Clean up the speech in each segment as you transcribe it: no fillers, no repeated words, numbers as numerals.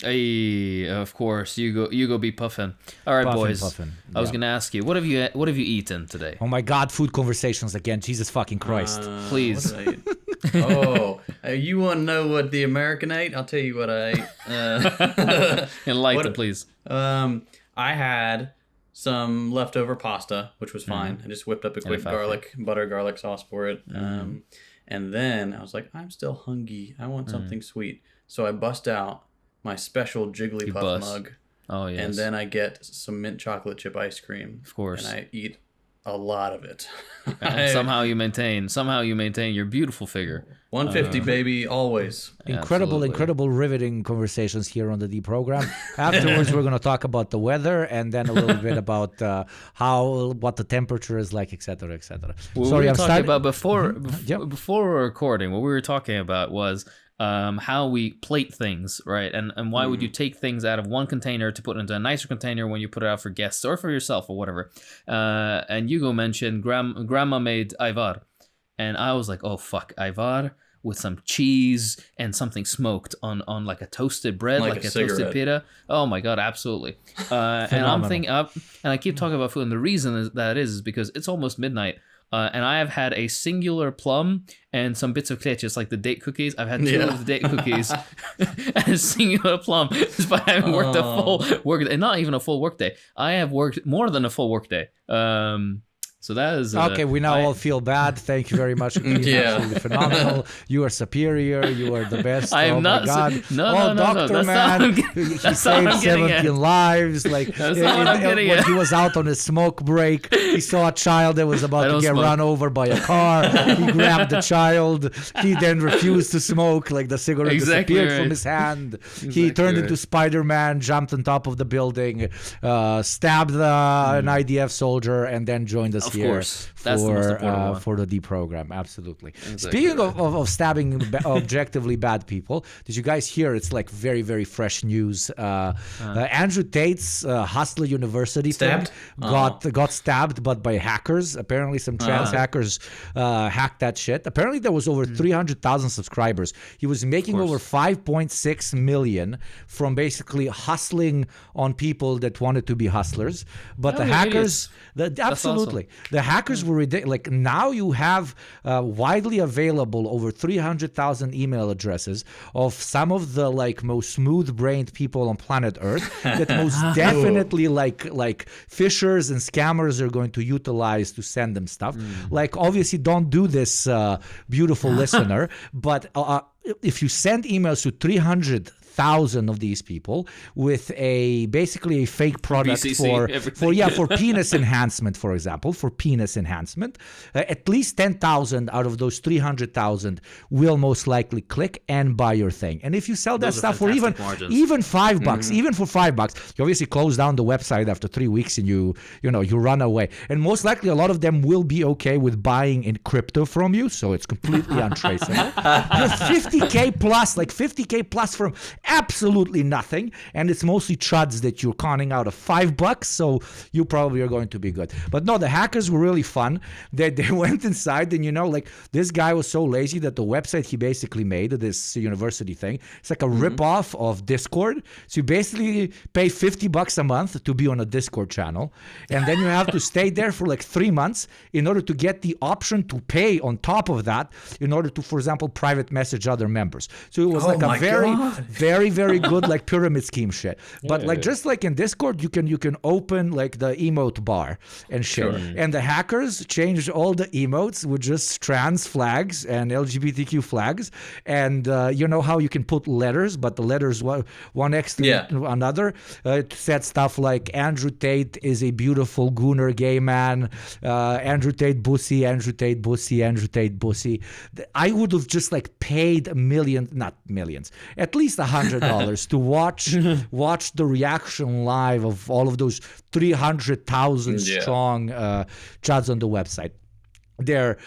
Hey, of course, you go be puffin. All right, boys. Puffin. I was gonna ask you, what have you eaten today? Oh my God, food conversations again. Jesus fucking Christ. Please. You want to know what the American ate? I'll tell you what I ate. Enlighten, please. I had some leftover pasta, which was fine. I just whipped up a quick butter garlic sauce for it. And then I was like, I'm still hungry. I want something sweet. So I bust out my special Jigglypuff mug. Oh, yes. And then I get some mint chocolate chip ice cream. Of course. And I eat a lot of it. And somehow you maintain your beautiful figure. 150, baby, always. Incredible, riveting conversations here on the D program. Afterwards, we're going to talk about the weather and then a little bit about what the temperature is like, etc., etc. What we were talking about before we're recording, what we were talking about was how we plate things, right? And why would you take things out of one container to put into a nicer container when you put it out for guests or for yourself or whatever? And Hugo mentioned grandma made ayvar. And I was like, oh, fuck, ayvar with some cheese and something smoked on like a toasted bread, like a toasted pita. Oh, my God, absolutely. And I'm thinking, and I keep talking about food. And the reason is because it's almost midnight. And I have had a singular plum and some bits of kleches, like the date cookies. I've had two of the date cookies and a singular plum, despite having worked a full work day. Not even a full work day. I have worked more than a full work day. So that is... okay, we now all feel bad. Thank you very much. Absolutely phenomenal. You are superior. You are the best. I am not... God. No. Doctor man. He saved 17 lives. Like, when he was out on his smoke break, he saw a child that was about to get run over by a car. He grabbed the child. He then refused to smoke. Like, the cigarette disappeared from his hand. He turned into Spider-Man, jumped on top of the building, stabbed an IDF soldier, and then joined us here for the D program. Absolutely. Exactly. Speaking of stabbing objectively bad people, did you guys hear? It's like very, very fresh news. Andrew Tate's Hustler University got stabbed, but by hackers. Apparently, some trans hackers hacked that shit. Apparently, there was over 300,000 subscribers. He was making over 5.6 million from basically hustling on people that wanted to be hustlers. But the hackers, absolutely. Awesome. The hackers were ridiculous. Like, now you have widely available over 300,000 email addresses of some of the like most smooth-brained people on planet Earth that most definitely like phishers and scammers are going to utilize to send them stuff. Like, obviously, don't do this, beautiful listener. But if you send emails to 300,000 of these people with basically a fake product for penis enhancement, for example, at least 10,000 out of those 300,000 will most likely click and buy your thing. And if you sell that stuff for even $5, even for $5, you obviously close down the website after 3 weeks and you run away. And most likely a lot of them will be okay with buying in crypto from you, so it's completely untraceable. You're 50K plus from absolutely nothing, and it's mostly chuds that you're conning out of $5, so you probably are going to be good. But no, the hackers were really fun. They went inside, and like, this guy was so lazy that the website he basically made, this university thing, it's like a rip-off of Discord. So you basically pay $50 a month to be on a Discord channel, and then you have to stay there for like 3 months in order to get the option to pay on top of that in order to, for example, private message other members. So it was like a very good like pyramid scheme shit. But just like in Discord, you can open like the emote bar and shit. Sure. And the hackers changed all the emotes with just trans flags and LGBTQ flags. And you know how you can put letters, but the letters one next to another. It said stuff like Andrew Tate is a beautiful gooner gay man. Andrew Tate bussy, Andrew Tate bussy, Andrew Tate bussy. I would have just like paid not millions, at least $100 to watch the reaction live of all of those 300,000 strong chuds on the website. Their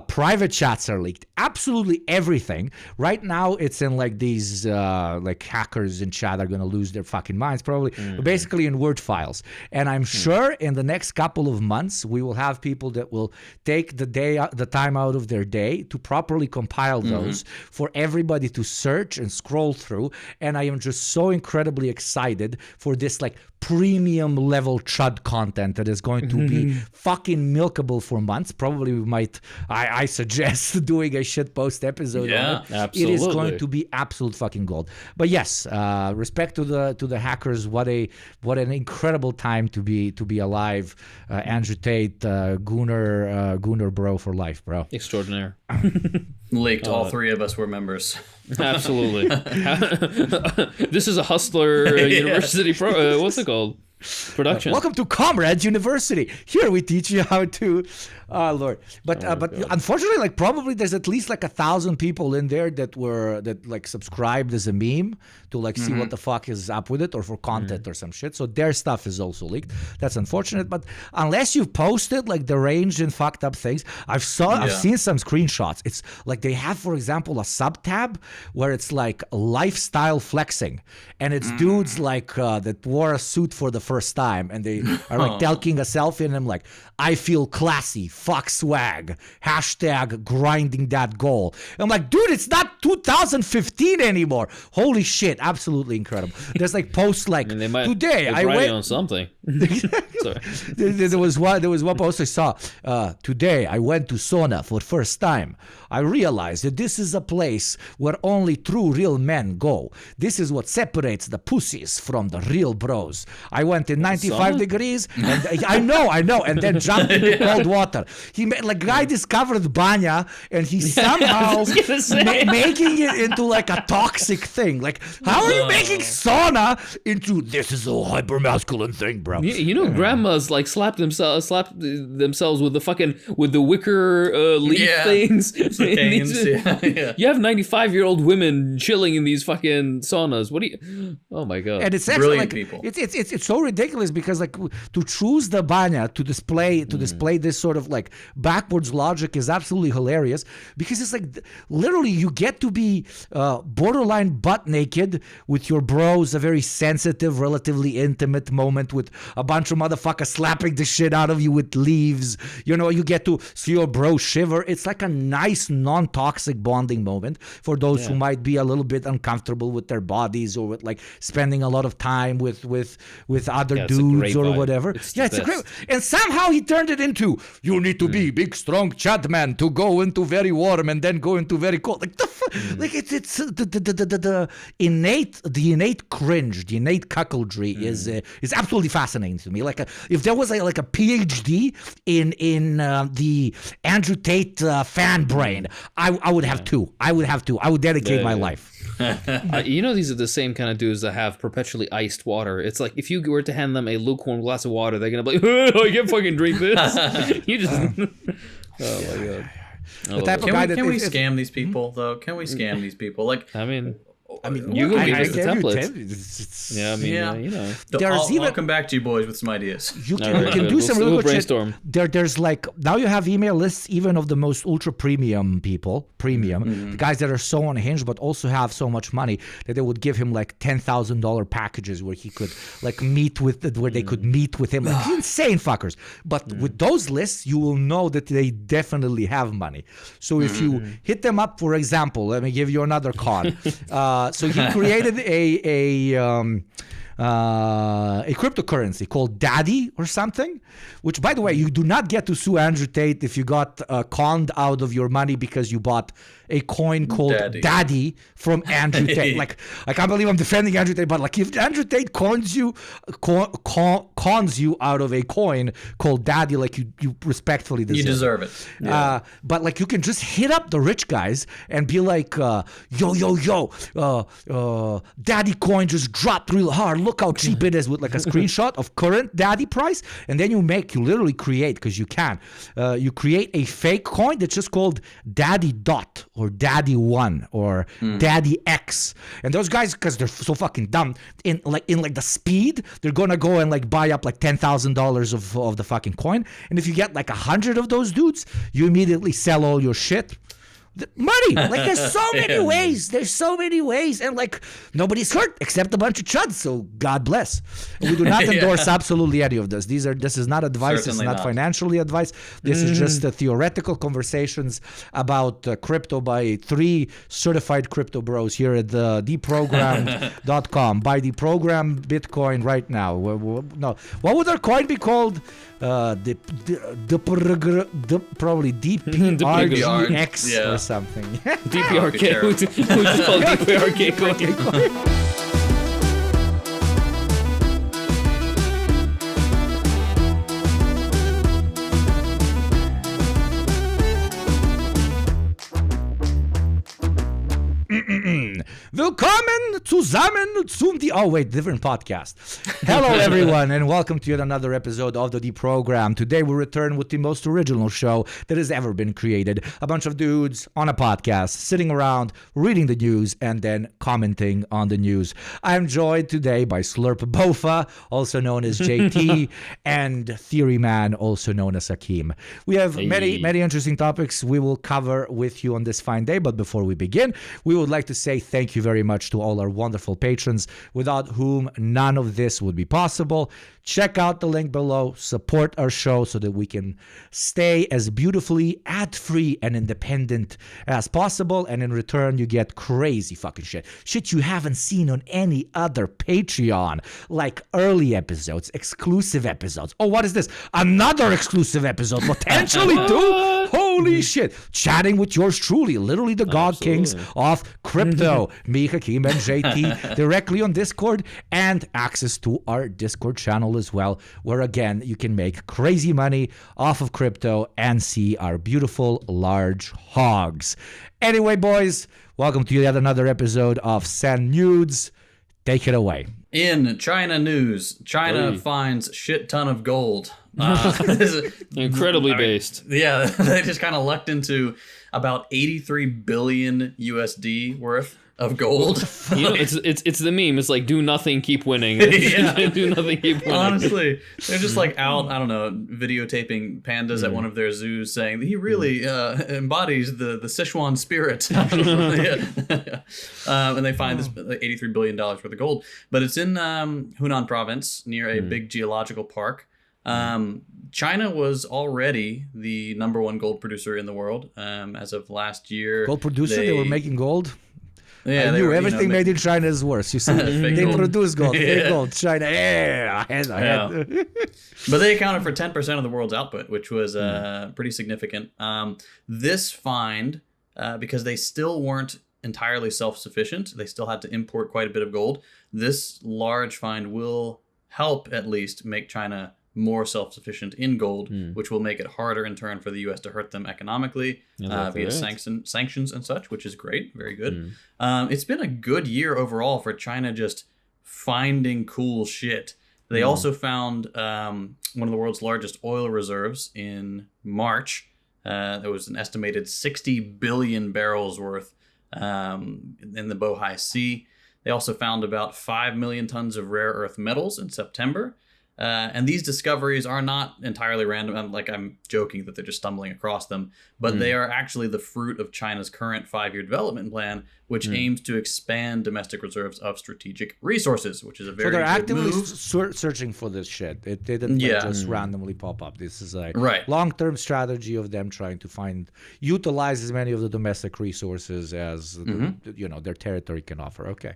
private chats are leaked. Absolutely everything. Right now, it's in like these like hackers in chat are going to lose their fucking minds probably. But basically in Word files. And I'm sure in the next couple of months, we will have people that will take the time out of their day to properly compile those for everybody to search and scroll through. And I am just so incredibly excited for this like premium level chud content that is going to be fucking milkable for months. Probably we might, I suggest doing a shit post episode on it. Absolutely. It is going to be absolute fucking gold. But yes, respect to the hackers. What an incredible time to be alive. Andrew Tate, Gooner bro for life, bro. Extraordinaire. Leaked. All three of us were members. Absolutely. This is a Hustler University what's it called? Production. Welcome to Comrades University. Here we teach you how to, Lord. But unfortunately, like probably there's at least like 1,000 people in there that like subscribed as a meme to like see what the fuck is up with it or for content or some shit. So their stuff is also leaked. That's unfortunate. But unless you've posted like deranged and fucked up things, I've seen some screenshots. It's like they have, for example, a sub tab where it's like lifestyle flexing, and it's dudes like that wore a suit for the first time, and they are like taking a selfie, and I'm like, I feel classy, fuck swag, hashtag grinding that goal. I'm like, dude, it's not 2015 anymore. Holy shit, absolutely incredible. There's like posts like, today I went on something. Sorry. There was one post I saw. Today I went to sauna for first time. I realized that this is a place where only true real men go. This is what separates the pussies from the real bros. I went in 95 degrees, and I know, and then jumped into cold water. Guy discovered banya, and he somehow making it into like a toxic thing. Like, how are you making sauna into this is a hyper masculine thing, bro? You know, grandmas like slap themselves with the wicker leaf things. Canes, You have 95-year-old women chilling in these fucking saunas. What do you? Oh my god! And it's actually like people. It's so ridiculous because like to choose the banya to display this sort of like backwards logic is absolutely hilarious because it's like literally you get to be borderline butt naked with your bros, a very sensitive, relatively intimate moment with a bunch of motherfuckers slapping the shit out of you with leaves. You know, you get to see your bro shiver. It's like a nice non-toxic bonding moment for those who might be a little bit uncomfortable with their bodies or with like spending a lot of time with other dudes or whatever. It's a great. And somehow he turned it into you need to be big, strong Chad man to go into very warm and then go into very cold. Like like it's the innate cringe, the innate cuckoldry is absolutely fascinating to me. Like if there was like a PhD in the Andrew Tate fan brain, I would have two. I would dedicate my life. You know, these are the same kind of dudes that have perpetually iced water. It's like if you were to hand them a lukewarm glass of water, they're gonna be like, "Oh, I can't fucking drink this." You just, oh my god. Can we scam these people though? Can we scam these people? Like, I mean, you can give the templates. You know. I'll come back to you boys with some ideas. You can do some real brainstorm. There's like now you have email lists even of the most ultra premium people, the guys that are so unhinged but also have so much money that they would give him like $10,000 packages where he could like meet with where they could meet with him. Like insane fuckers. But with those lists, you will know that they definitely have money. So if you hit them up, for example, let me give you another con. So he created a cryptocurrency called Daddy or something, which, by the way, you do not get to sue Andrew Tate if you got conned out of your money because you bought a coin called Daddy from Andrew Tate. Like, I can't believe I'm defending Andrew Tate, but like if Andrew Tate cons you out of a coin called Daddy, like you respectfully deserve it. You deserve it. Yeah. But like you can just hit up the rich guys and be like, yo, Daddy coin just dropped real hard. look how cheap it is with like a screenshot of current daddy price. And then you literally create, because you can, you create a fake coin that's just called Daddy Dot or Daddy One or Daddy X. And those guys, because they're so fucking dumb, in the speed, they're gonna go and like buy up like $10,000 of the fucking coin. And if you get like 100 of those dudes, you immediately sell all your shit. Money. Like there's so many ways. There's so many ways. And like nobody's hurt except a bunch of chuds. So God bless. We do not endorse absolutely any of this. This is not advice. Certainly it's not financially advice. This is just theoretical conversations about crypto by 3 certified crypto bros here at the deprogrammed.com. Buy Deprogram Bitcoin right now. No. What would our coin be called? Probably DPRGX or something. DPRK. We just call DPRK coin. Willkommen zusammen zum different podcast. Hello everyone, and welcome to yet another episode of the Deprogram. Today we return with the most original show that has ever been created. A bunch of dudes on a podcast, sitting around, reading the news, and then commenting on the news. I'm joined today by Slurp Bofa, also known as JT, and Theory Man, also known as Hakeem. We have many interesting topics we will cover with you on this fine day, but before we begin, we would like to say thank you very much to all our wonderful patrons, without whom none of this would be possible. Check out the link below, support our show so that we can stay as beautifully ad-free and independent as possible, and in return you get crazy fucking shit you haven't seen on any other Patreon, like early episodes, exclusive episodes. Oh, what is this? Another exclusive episode, potentially too? Holy shit. Chatting with yours truly, literally the God Kings of crypto, me, Hakeem, and JT, directly on Discord, and access to our Discord channel as well, where again you can make crazy money off of crypto and see our beautiful large hogs. Anyway, boys, welcome to yet another episode of Send Newds. Take it away. In China news, China finds shit ton of gold. Incredibly based. Yeah, they just kind of lucked into about 83 billion USD worth of gold. You know, it's the meme. It's like, do nothing, keep winning. Do nothing, keep winning. Honestly, they're just like out, I don't know, videotaping pandas at one of their zoos, saying he really embodies the Sichuan spirit. And they find this $83 billion worth of gold, but it's in Hunan province near a big geological park. China was already the #1 gold producer in the world as of last year. Gold producer? They were making gold? Yeah, I knew everything made in China is worse. You see, they produce gold, fake gold. China, But they accounted for 10% of the world's output, which was pretty significant. This find, because they still weren't entirely self-sufficient, they still had to import quite a bit of gold. This large find will help at least make China more self-sufficient in gold, which will make it harder in turn for the U.S. to hurt them economically via sanctions and such, which is great. Very good. It's been a good year overall for China just finding cool shit. They also found one of the world's largest oil reserves in March. There was an estimated 60 billion barrels worth in the Bohai Sea. They also found about 5 million tons of rare earth metals in September. And these discoveries are not entirely random. I'm joking that they're just stumbling across them, but they are actually the fruit of China's current 5-year development plan, which aims to expand domestic reserves of strategic resources, which is a very good move. So they're actively searching for this shit. It didn't just randomly pop up. This is a long-term strategy of them trying to utilize as many of the domestic resources as their territory can offer. Okay.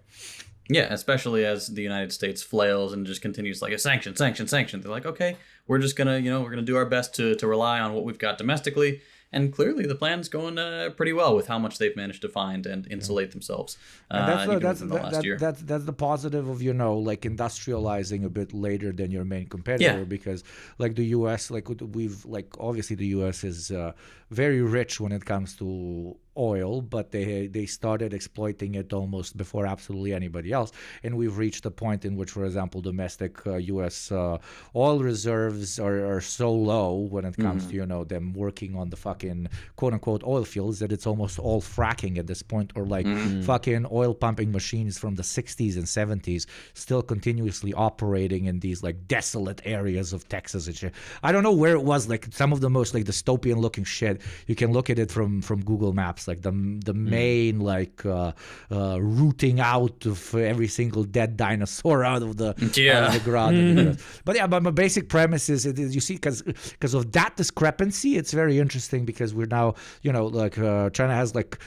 Yeah, especially as the United States flails and just continues like a sanction. They're like, okay, we're just gonna, we're gonna do our best to rely on what we've got domestically. And clearly the plan's going pretty well with how much they've managed to find and insulate themselves. That's the positive of, industrializing a bit later than your main competitor, because like the US, obviously the US is very rich when it comes to oil, but they started exploiting it almost before absolutely anybody else. And we've reached a point in which, for example, domestic U.S. Oil reserves are so low when it comes to, them working on the fucking quote-unquote oil fields that it's almost all fracking at this point, or like fucking oil pumping machines from the 60s and 70s still continuously operating in these like desolate areas of Texas and shit. I don't know where it was, like some of the most like dystopian looking shit. You can look at it from Google Maps, like the main like rooting out of every single dead dinosaur out of the ground. But yeah, but my basic premise is you see, because of that discrepancy, it's very interesting because we're now, China has like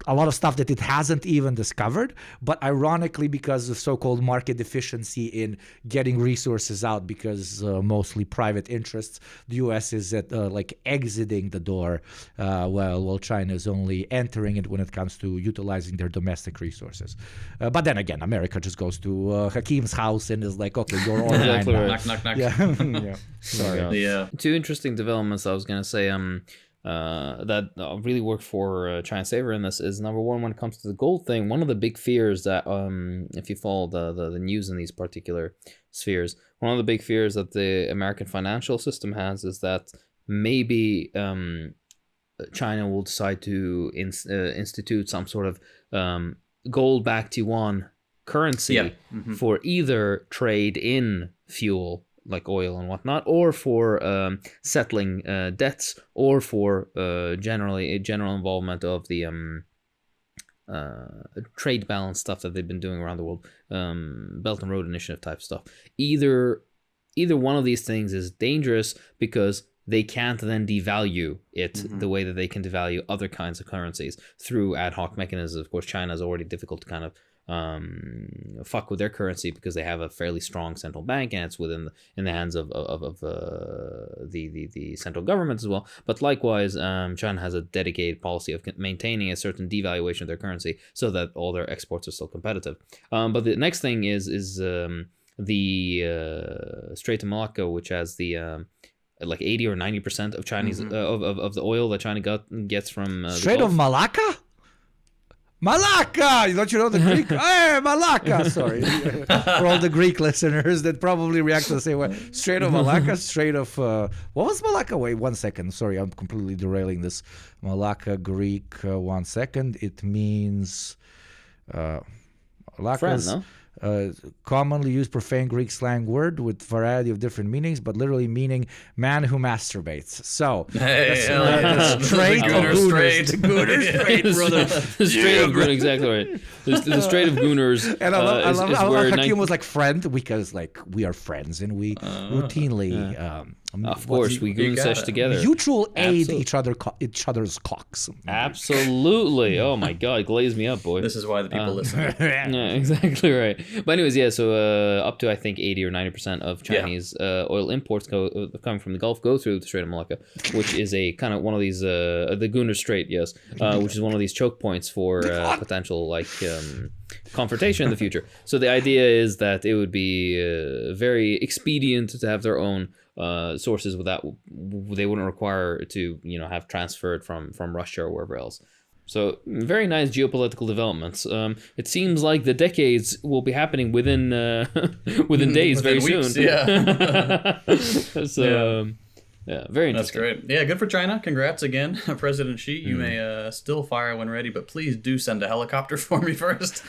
a lot of stuff that it hasn't even discovered, but ironically, because of so-called market efficiency in getting resources out, because mostly private interests, the U.S. is at like exiting the door, while China is only entering it when it comes to utilizing their domestic resources. But then again, America just goes to Hakim's house and is like, okay, you're all right now. Knock, knock, knock. Yeah. Sorry. Yeah. Two interesting developments I was gonna say. That really work for China Saver in this is, number one, when it comes to the gold thing, one of the big fears that if you follow the news in these particular spheres, one of the big fears that the American financial system has is that maybe China will decide to institute some sort of gold-backed yuan currency for either trade in fuel like oil and whatnot, or for settling debts, or for general involvement of the trade balance stuff that they've been doing around the world, Belt and Road Initiative type stuff. Either one of these things is dangerous because they can't then devalue it the way that they can devalue other kinds of currencies through ad hoc mechanisms. Of course, China is already difficult to kind of fuck with their currency because they have a fairly strong central bank, and it's in the hands of the central government as well. But likewise, China has a dedicated policy of maintaining a certain devaluation of their currency so that all their exports are still competitive. But the next thing is the Strait of Malacca, which has the like 80 or 90% of Chinese of the oil that China gets from Strait of Malacca. Malacca! Don't you know the Greek? Hey, Malacca! Sorry. For all the Greek listeners that probably react to the same way. Strait of Malacca, Strait of... what was Malacca? Wait, 1 second. Sorry, I'm completely derailing this. Malacca, Greek, 1 second. It means... Malacca's... Friend, no? Commonly used profane Greek slang word with variety of different meanings, but literally meaning man who masturbates. So, the Strait of Gooners. The Gooner Strait, brother. The Strait of Gooners, exactly right. The Strait of Gooners. And I love Hakim was like friend, because like we are friends and we routinely... of course, we goon sesh together. Mutual aid each other's cocks. Absolutely. Oh my God, glaze me up, boy. This is why the people listen. Yeah, exactly right. But anyways, yeah. So up to I think 80 or 90% of Chinese oil imports coming from the Gulf go through the Strait of Malacca, which is a kind of one of these the Gooner Strait, yes, which is one of these choke points for potential like confrontation in the future. So the idea is that it would be very expedient to have their own sources without they wouldn't require to have transferred from Russia or wherever else. So very nice geopolitical developments. It seems like the decades will be happening within days, very weeks, soon. Yeah. So very interesting. That's great. Yeah, good for China. Congrats again, President Xi. You may still fire when ready, but please do send a helicopter for me first.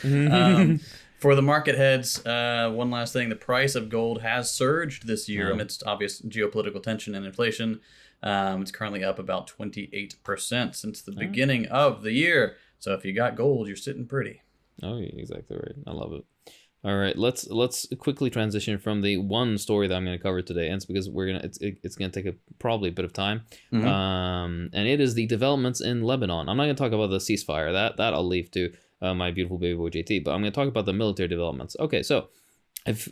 For the market heads, one last thing. The price of gold has surged this year amidst obvious geopolitical tension and inflation. It's currently up about 28% since the beginning of the year. So if you got gold, you're sitting pretty. Oh, yeah, exactly right. I love it. All right, let's quickly transition from the one story that I'm going to cover today, and it's because it's going to take probably a bit of time. And it is the developments in Lebanon. I'm not going to talk about the ceasefire. That I'll leave to my beautiful baby boy JT, but I'm going to talk about the military developments. Okay, so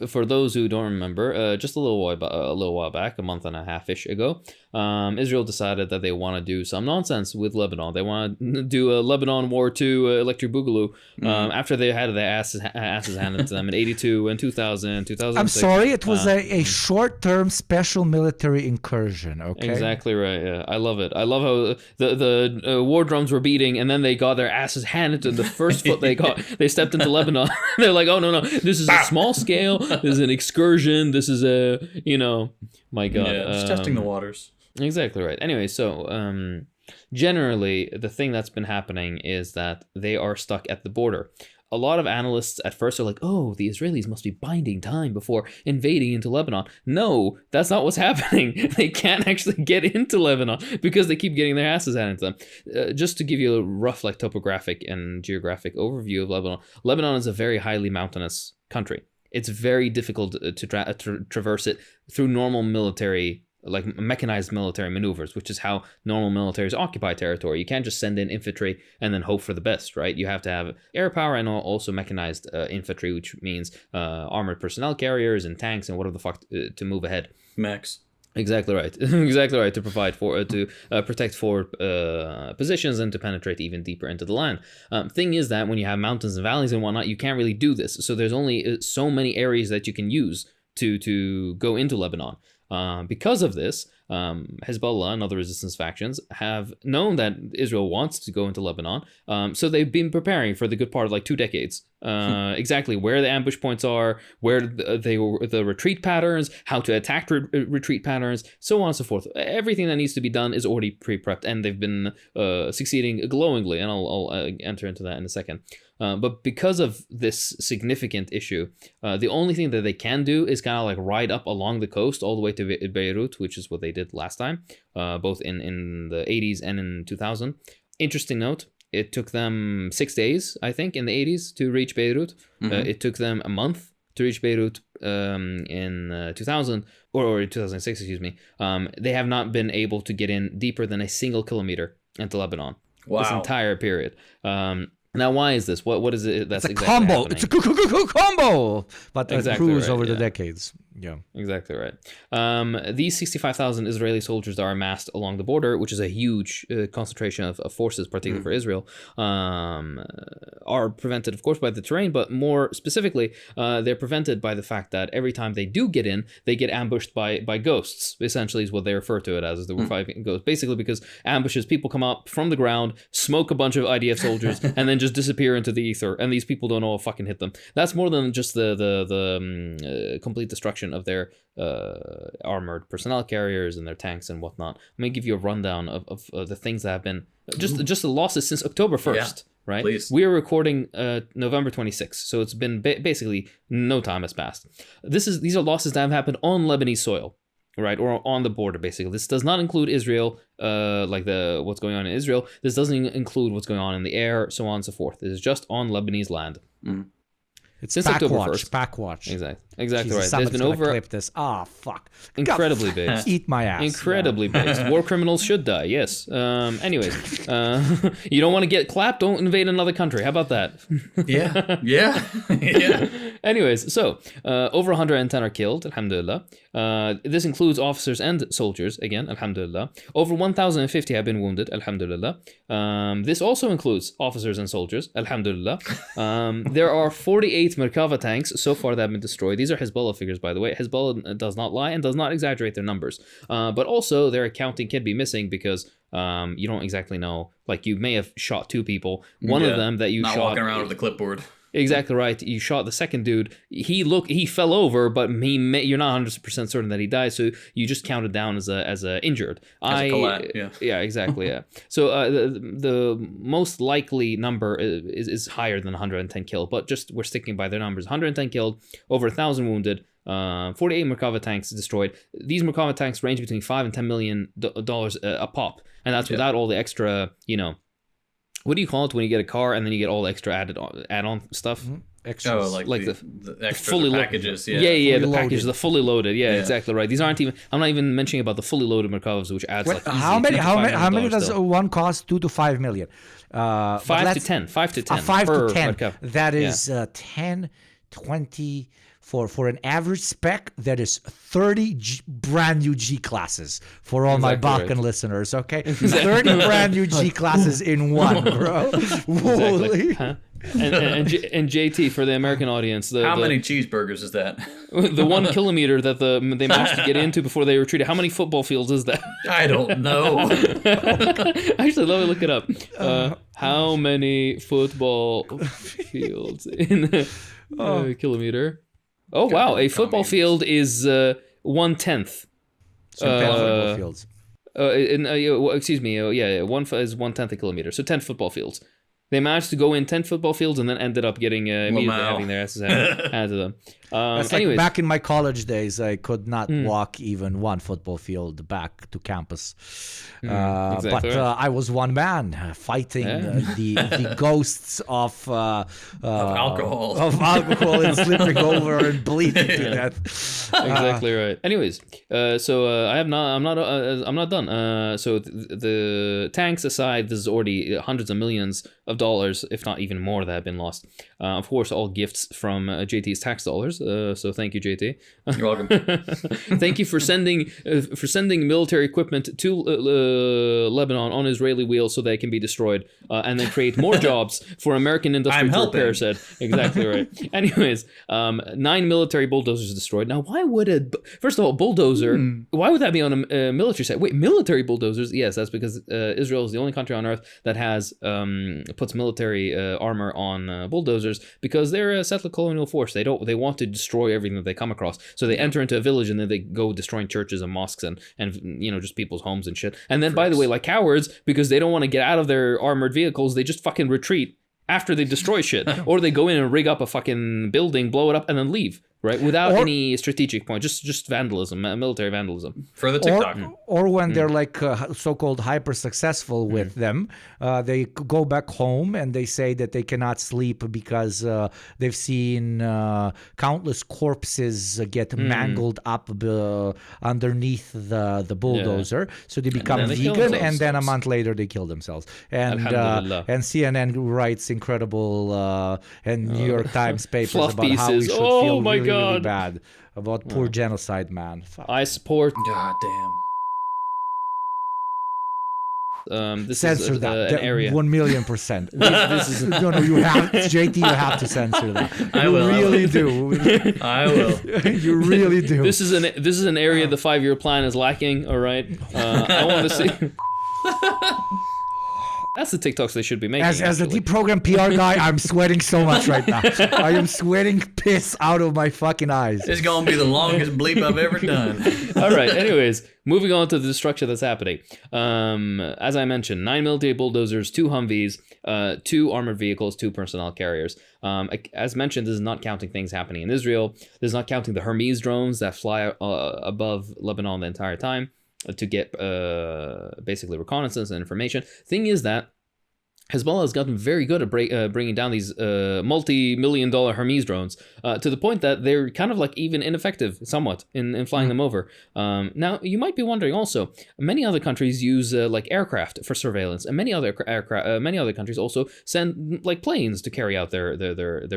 for those who don't remember, just a little while back, a month and a half-ish ago, Israel decided that they want to do some nonsense with Lebanon. They want to do a Lebanon War II Electric Boogaloo after they had their asses handed to them in 82 and 2000, 2006. I'm sorry, it was a short-term special military incursion, okay? Exactly right, yeah. I love it. I love how the war drums were beating, and then they got their asses handed to the first foot they got. They stepped into Lebanon. They're like, oh, no, this is a small scale. This is an excursion. This is a, my God. Yeah, just testing the waters. Exactly right. Anyway, so generally, the thing that's been happening is that they are stuck at the border. A lot of analysts at first are like, oh, the Israelis must be biding time before invading into Lebanon. No, that's not what's happening. They can't actually get into Lebanon because they keep getting their asses handed to them. Just to give you a rough topographic and geographic overview of Lebanon, Lebanon is a very highly mountainous country. It's very difficult to traverse it through normal military, like mechanized military maneuvers, which is how normal militaries occupy territory. You can't just send in infantry and then hope for the best, right? You have to have air power and also mechanized infantry, which means armored personnel carriers and tanks and whatever the fuck to move ahead. Mechs. Exactly right. Exactly right. To provide for to protect forward positions and to penetrate even deeper into the land. Thing is that when you have mountains and valleys and whatnot, you can't really do this. So there's only so many areas that you can use to go into Lebanon. Because of this, Hezbollah and other resistance factions have known that Israel wants to go into Lebanon. So they've been preparing for the good part of 2 decades. Exactly where the ambush points are, where the retreat patterns, how to attack retreat patterns, so on and so forth. Everything that needs to be done is already pre-prepped, and they've been succeeding glowingly. And I'll enter into that in a second. But because of this significant issue, the only thing that they can do is kind of ride up along the coast all the way to Beirut, which is what they did last time, both in the 80s and in 2000. Interesting note, it took them 6 days, I think, in the 80s to reach Beirut. It took them a month to reach Beirut in 2000, or 2006, excuse me. They have not been able to get in deeper than a single kilometer into Lebanon. Wow. This entire period. Now, why is this? What is it that's exactly combo. Happening? It's a combo! But it exactly proves right, over the decades. Yeah. Exactly right. These 65,000 Israeli soldiers that are amassed along the border, which is a huge concentration of forces, particularly for Israel, are prevented, of course, by the terrain, but more specifically, they're prevented by the fact that every time they do get in, they get ambushed by ghosts, essentially is what they refer to it as the reviving ghosts. Basically, because ambushes, people come up from the ground, smoke a bunch of IDF soldiers, and then just disappear into the ether, and these people don't know what fucking hit them. That's more than just the complete destruction of their armored personnel carriers and their tanks and whatnot. Let me give you a rundown of the things that have been just the losses since October 1st. Yeah, right? Please. We are recording November 26th, so it's been basically no time has passed. These are losses that have happened on Lebanese soil, right, or on the border. Basically, this does not include Israel, what's going on in Israel. This doesn't include what's going on in the air, so on and so forth. This is just on Lebanese land. It's since back October watch, 1st. Back watch. Exactly Jesus, right. There's been over clip this. Fuck. Incredibly based. Eat my ass. Incredibly based. War criminals should die. Yes. Anyways, you don't want to get clapped. Don't invade another country. How about that? Yeah. Anyways, so over 110 are killed. Alhamdulillah. This includes officers and soldiers. Again, alhamdulillah. Over 1,050 have been wounded. Alhamdulillah. This also includes officers and soldiers. Alhamdulillah. There are 48 Merkava tanks so far that have been destroyed. These are Hezbollah figures, by the way. Hezbollah does not lie and does not exaggerate their numbers. But also, their accounting can be missing because you don't exactly know. You may have shot 2 people. One of them that you not shot... walking around with a clipboard. Exactly right. You shot the second dude. He fell over, but you're not 100% certain that he died, so you just count it down as a injured. Yeah, exactly. Yeah. So the most likely number is higher than 110 killed, but just we're sticking by their numbers. 110 killed, over 1,000 wounded. 48 Merkava tanks destroyed. These Merkava tanks range between $5 and $10 million a pop, and that's without all the extra, what do you call it when you get a car and then you get all the extra add-on stuff? Extras. The extra fully packages. The package, the fully loaded. Yeah, exactly right. These aren't even. I'm not even mentioning about the fully loaded Merkavas, which adds how many does one cost? $2 to $5 million. 5 to 10. 5 to 10. 5 to 10. Merkava. That is 10, 20, for an average spec, that is 30 brand new G classes for all my Balkan listeners, okay? 30 brand new G classes in one, bro. Holy. Huh? And JT, for the American audience, how many cheeseburgers is that? The 1 kilometer that they managed to get into before they retreated. How many football fields is that? I don't know. Actually, let me look it up. How many football fields in a kilometer? Oh wow, a football field is 1/10. Football fields. Excuse me. One is 1/10 a kilometer. So 10 football fields. They managed to go in 10 football fields and then ended up getting immediately having their asses handed to them. That's like back in my college days, I could not walk even one football field back to campus. But I was one man fighting the ghosts of alcohol. Of alcohol and slipping over and bleeding to death. Exactly right. Anyways, I'm not done. So the tanks aside, this is already hundreds of millions of dollars, if not even more, that have been lost. Of course, all gifts from JT's tax dollars. So thank you, JT. You're welcome. Thank you for sending military equipment to Lebanon on Israeli wheels so they can be destroyed, and then create more jobs for American industry to repair said. Exactly right. Anyways, 9 military bulldozers destroyed. Now, first of all, bulldozer, why would that be on a military site? Wait, military bulldozers? Yes, that's because Israel is the only country on earth that has puts military armor on bulldozers, because they're a settler colonial force. They want to destroy everything that they come across. So they enter into a village and then they go destroying churches and mosques and just people's homes and shit. And then, by the way, like cowards, because they don't want to get out of their armored vehicles, they just fucking retreat after they destroy shit. Or they go in and rig up a fucking building, blow it up, and then leave. Right, without any strategic point, just vandalism, military vandalism. For the TikTok. Or when they're like so-called hyper successful with them, they go back home and they say that they cannot sleep because they've seen countless corpses get mangled up underneath the bulldozer. So they become vegan, and then a month later they kill themselves. And CNN writes incredible and New York Times papers about how we should feel really bad about poor genocide, man. Fuck. I support. God damn. This censor is that. An area. 1,000,000%. This is no. You have JT. You have to censor that. I will. Really do. I will. You really do. This is an area the 5-year plan is lacking. All right. I want to see. That's the TikToks they should be making. As a deprogrammed PR guy, I'm sweating so much right now. I am sweating piss out of my fucking eyes. It's going to be the longest bleep I've ever done. All right. Anyways, moving on to the destruction that's happening. As I mentioned, 9 military bulldozers, 2 Humvees, 2 armored vehicles, 2 personnel carriers. As mentioned, this is not counting things happening in Israel. This is not counting the Hermes drones that fly above Lebanon the entire time to get basically reconnaissance and information. Thing is that Hezbollah has gotten very good at bringing down these multi-million-dollar Hermes drones to the point that they're kind of like even ineffective somewhat in flying them over. Now, you might be wondering also, many other countries use like aircraft for surveillance, and many other countries also send like planes to carry out their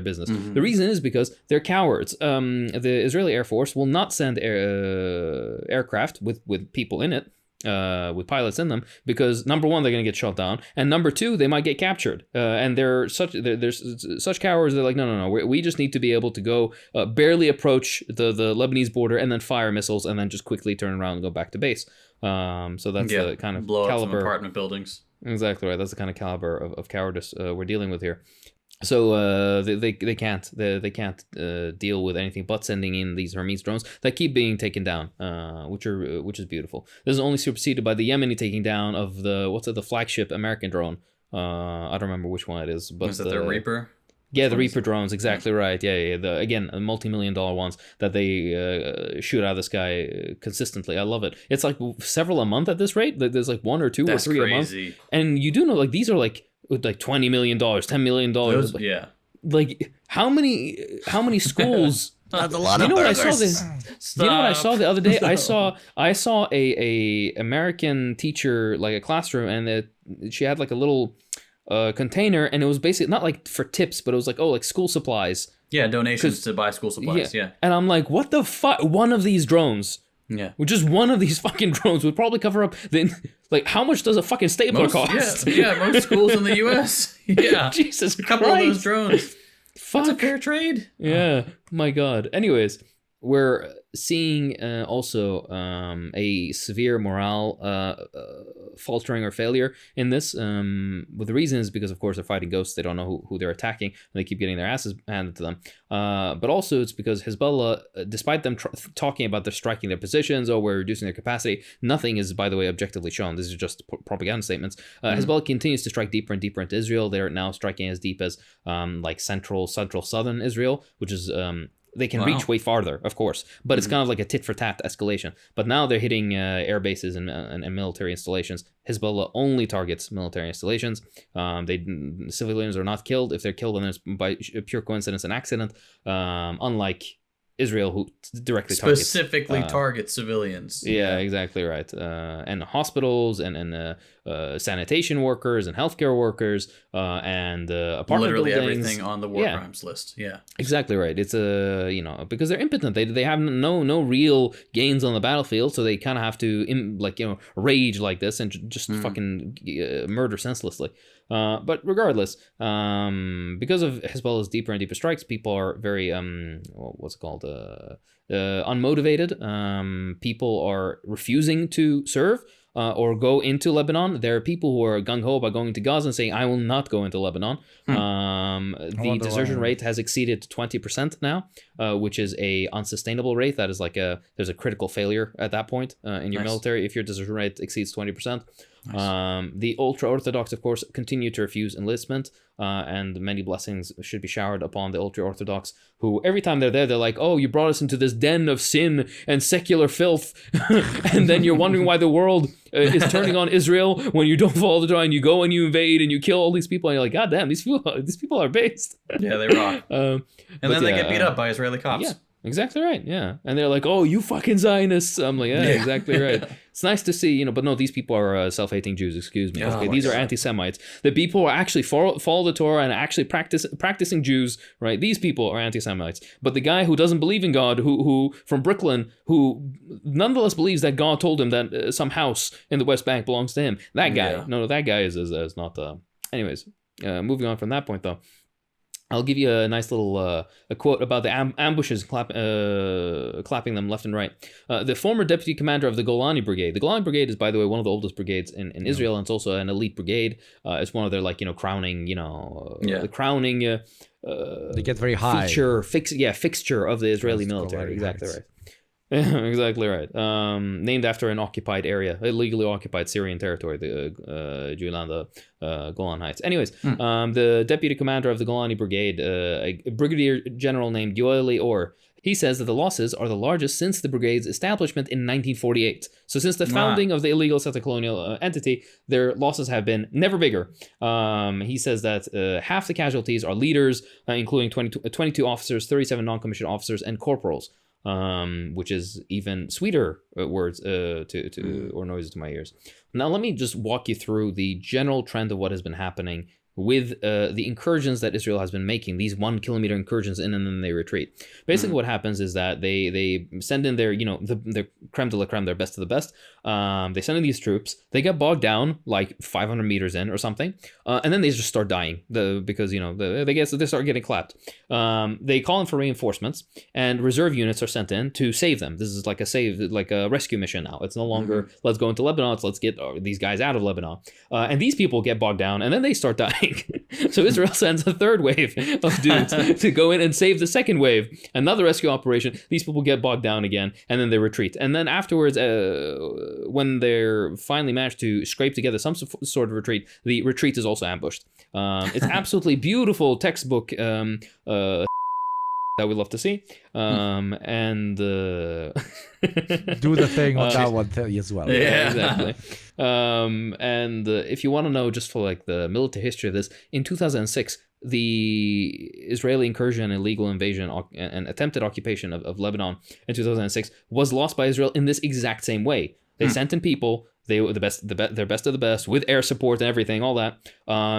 business. The reason is because they're cowards. The Israeli Air Force will not send aircraft with people in it. With pilots in them, because number one, they're going to get shot down, and number two, they might get captured. And they're such cowards. They're like, no. We just need to be able to go barely approach the Lebanese border and then fire missiles and then just quickly turn around and go back to base. So that's the kind of blow caliber. Up some apartment buildings. Exactly right. That's the kind of caliber of cowardice we're dealing with here. So they can't deal with anything but sending in these Hermes drones that keep being taken down, which is beautiful. This is only superseded by the Yemeni taking down of the flagship American drone. I don't remember which one it is, but is that the Reaper? Yeah, the Reaper drones, exactly right. Yeah. Again, multi-million-dollar ones that they shoot out of the sky consistently. I love it. It's like several a month at this rate. There's like 1 or 2 or 3 crazy. A month, and you do know like these are like $20 million, $10 million. Yeah. Like how many schools? That's a lot of what burgers. I saw this? You know what I saw the other day? I saw a American teacher, like a classroom, and she had like a little container, and it was basically not like for tips, but it was like like school supplies. donations to buy school supplies. Yeah. And I'm like, what the fuck? One of these drones. Yeah. Just one of these fucking drones would probably cover up like how much does a fucking stapler cost? Yeah, most schools in the US. Yeah. Jesus Christ. A couple of those drones. Fuck. That's a fair trade. Yeah. My God. Anyways, we're seeing also a severe morale faltering or failure in this. With the reason is because, of course, they're fighting ghosts. They don't know who they're attacking, and they keep getting their asses handed to them. But also it's because Hezbollah, despite them talking about they're striking their positions or we're reducing their capacity, nothing is, by the way, objectively shown. This is just propaganda statements. Hezbollah continues to strike deeper and deeper into Israel. They're now striking as deep as like central, southern Israel, which is... they can reach way farther, of course, but it's kind of like a tit-for-tat escalation. But now they're hitting air bases and military installations. Hezbollah only targets military installations. Civilians are not killed. If they're killed, then it's by pure coincidence an accident, unlike Israel, who directly specifically targets civilians. Yeah, exactly right. And hospitals and sanitation workers and healthcare workers and apartment literally buildings. Everything on the war crimes list. Yeah, exactly right. It's because they're impotent. They have no real gains on the battlefield, so they kind of have to rage like this and just fucking murder senselessly. But regardless, because of Hezbollah's deeper and deeper strikes, people are very what's it called? Unmotivated. People are refusing to serve or go into Lebanon. There are people who are gung-ho about going to Gaza and saying, I will not go into Lebanon. The desertion rate has exceeded 20% now, which is a unsustainable rate. That is like there's a critical failure at that point in your military if your desertion rate exceeds 20%. Nice. The ultra-Orthodox, of course, continue to refuse enlistment, and many blessings should be showered upon the ultra-Orthodox, who every time they're there, they're like, oh, you brought us into this den of sin and secular filth, and then you're wondering why the world is turning on Israel when you don't follow the Torah, and you go and you invade and you kill all these people, and you're like, God damn, these people are based. Yeah, they rock. And then they get beat up by Israeli cops. Yeah. Exactly right, yeah. And they're like, oh, you fucking Zionists. I'm like, yeah, exactly right. It's nice to see, but no, these people are self-hating Jews, excuse me. Okay, these are anti-Semites. The people who are actually follow the Torah and actually practicing Jews, right? These people are anti-Semites. But the guy who doesn't believe in God, who from Brooklyn, who nonetheless believes that God told him that some house in the West Bank belongs to him, that guy, that guy is not... Anyways, moving on from that point, though. I'll give you a nice little a quote about the ambushes clapping them left and right. The former deputy commander of the Golani Brigade. The Golani Brigade is, by the way, one of the oldest brigades in Israel, and it's also an elite brigade. It's one of their crowning, the crowning. They get very high. Fixture of the Israeli military. Exactly right. Exactly right. Named after an occupied area, illegally occupied Syrian territory, the Golan Heights. Anyways, the deputy commander of the Golani Brigade, a brigadier general named Yoeli Or, he says that the losses are the largest since the brigade's establishment in 1948. So since the founding of the illegal settler colonial entity, their losses have been never bigger. He says that half the casualties are leaders, including 22 officers, 37 non-commissioned officers, and corporals. Which is even sweeter words or noises to my ears. Now let me just walk you through the general trend of what has been happening with the incursions that Israel has been making, these 1 kilometer incursions in and then they retreat. Basically what happens is that they send in their, the creme de la creme, their best of the best. They send in these troops, they get bogged down like 500 meters in or something, and then they just start dying because they start getting clapped. They call in for reinforcements, and reserve units are sent in to save them. This is like a rescue mission now. It's no longer let's go into Lebanon, let's get these guys out of Lebanon. And these people get bogged down, and then they start dying. So Israel sends a third wave of dudes to go in and save the second wave. Another rescue operation. These people get bogged down again, and then they retreat. And then afterwards, when they're finally managed to scrape together some sort of retreat, the retreat is also ambushed. It's absolutely beautiful textbook that we love to see. And do the thing on that one as well. Yeah, exactly. And if you want to know just for like the military history of this, in 2006, the Israeli incursion, illegal invasion, and attempted occupation of Lebanon in 2006 was lost by Israel in this exact same way. They sent in people, they're best of the best with air support and everything, all that.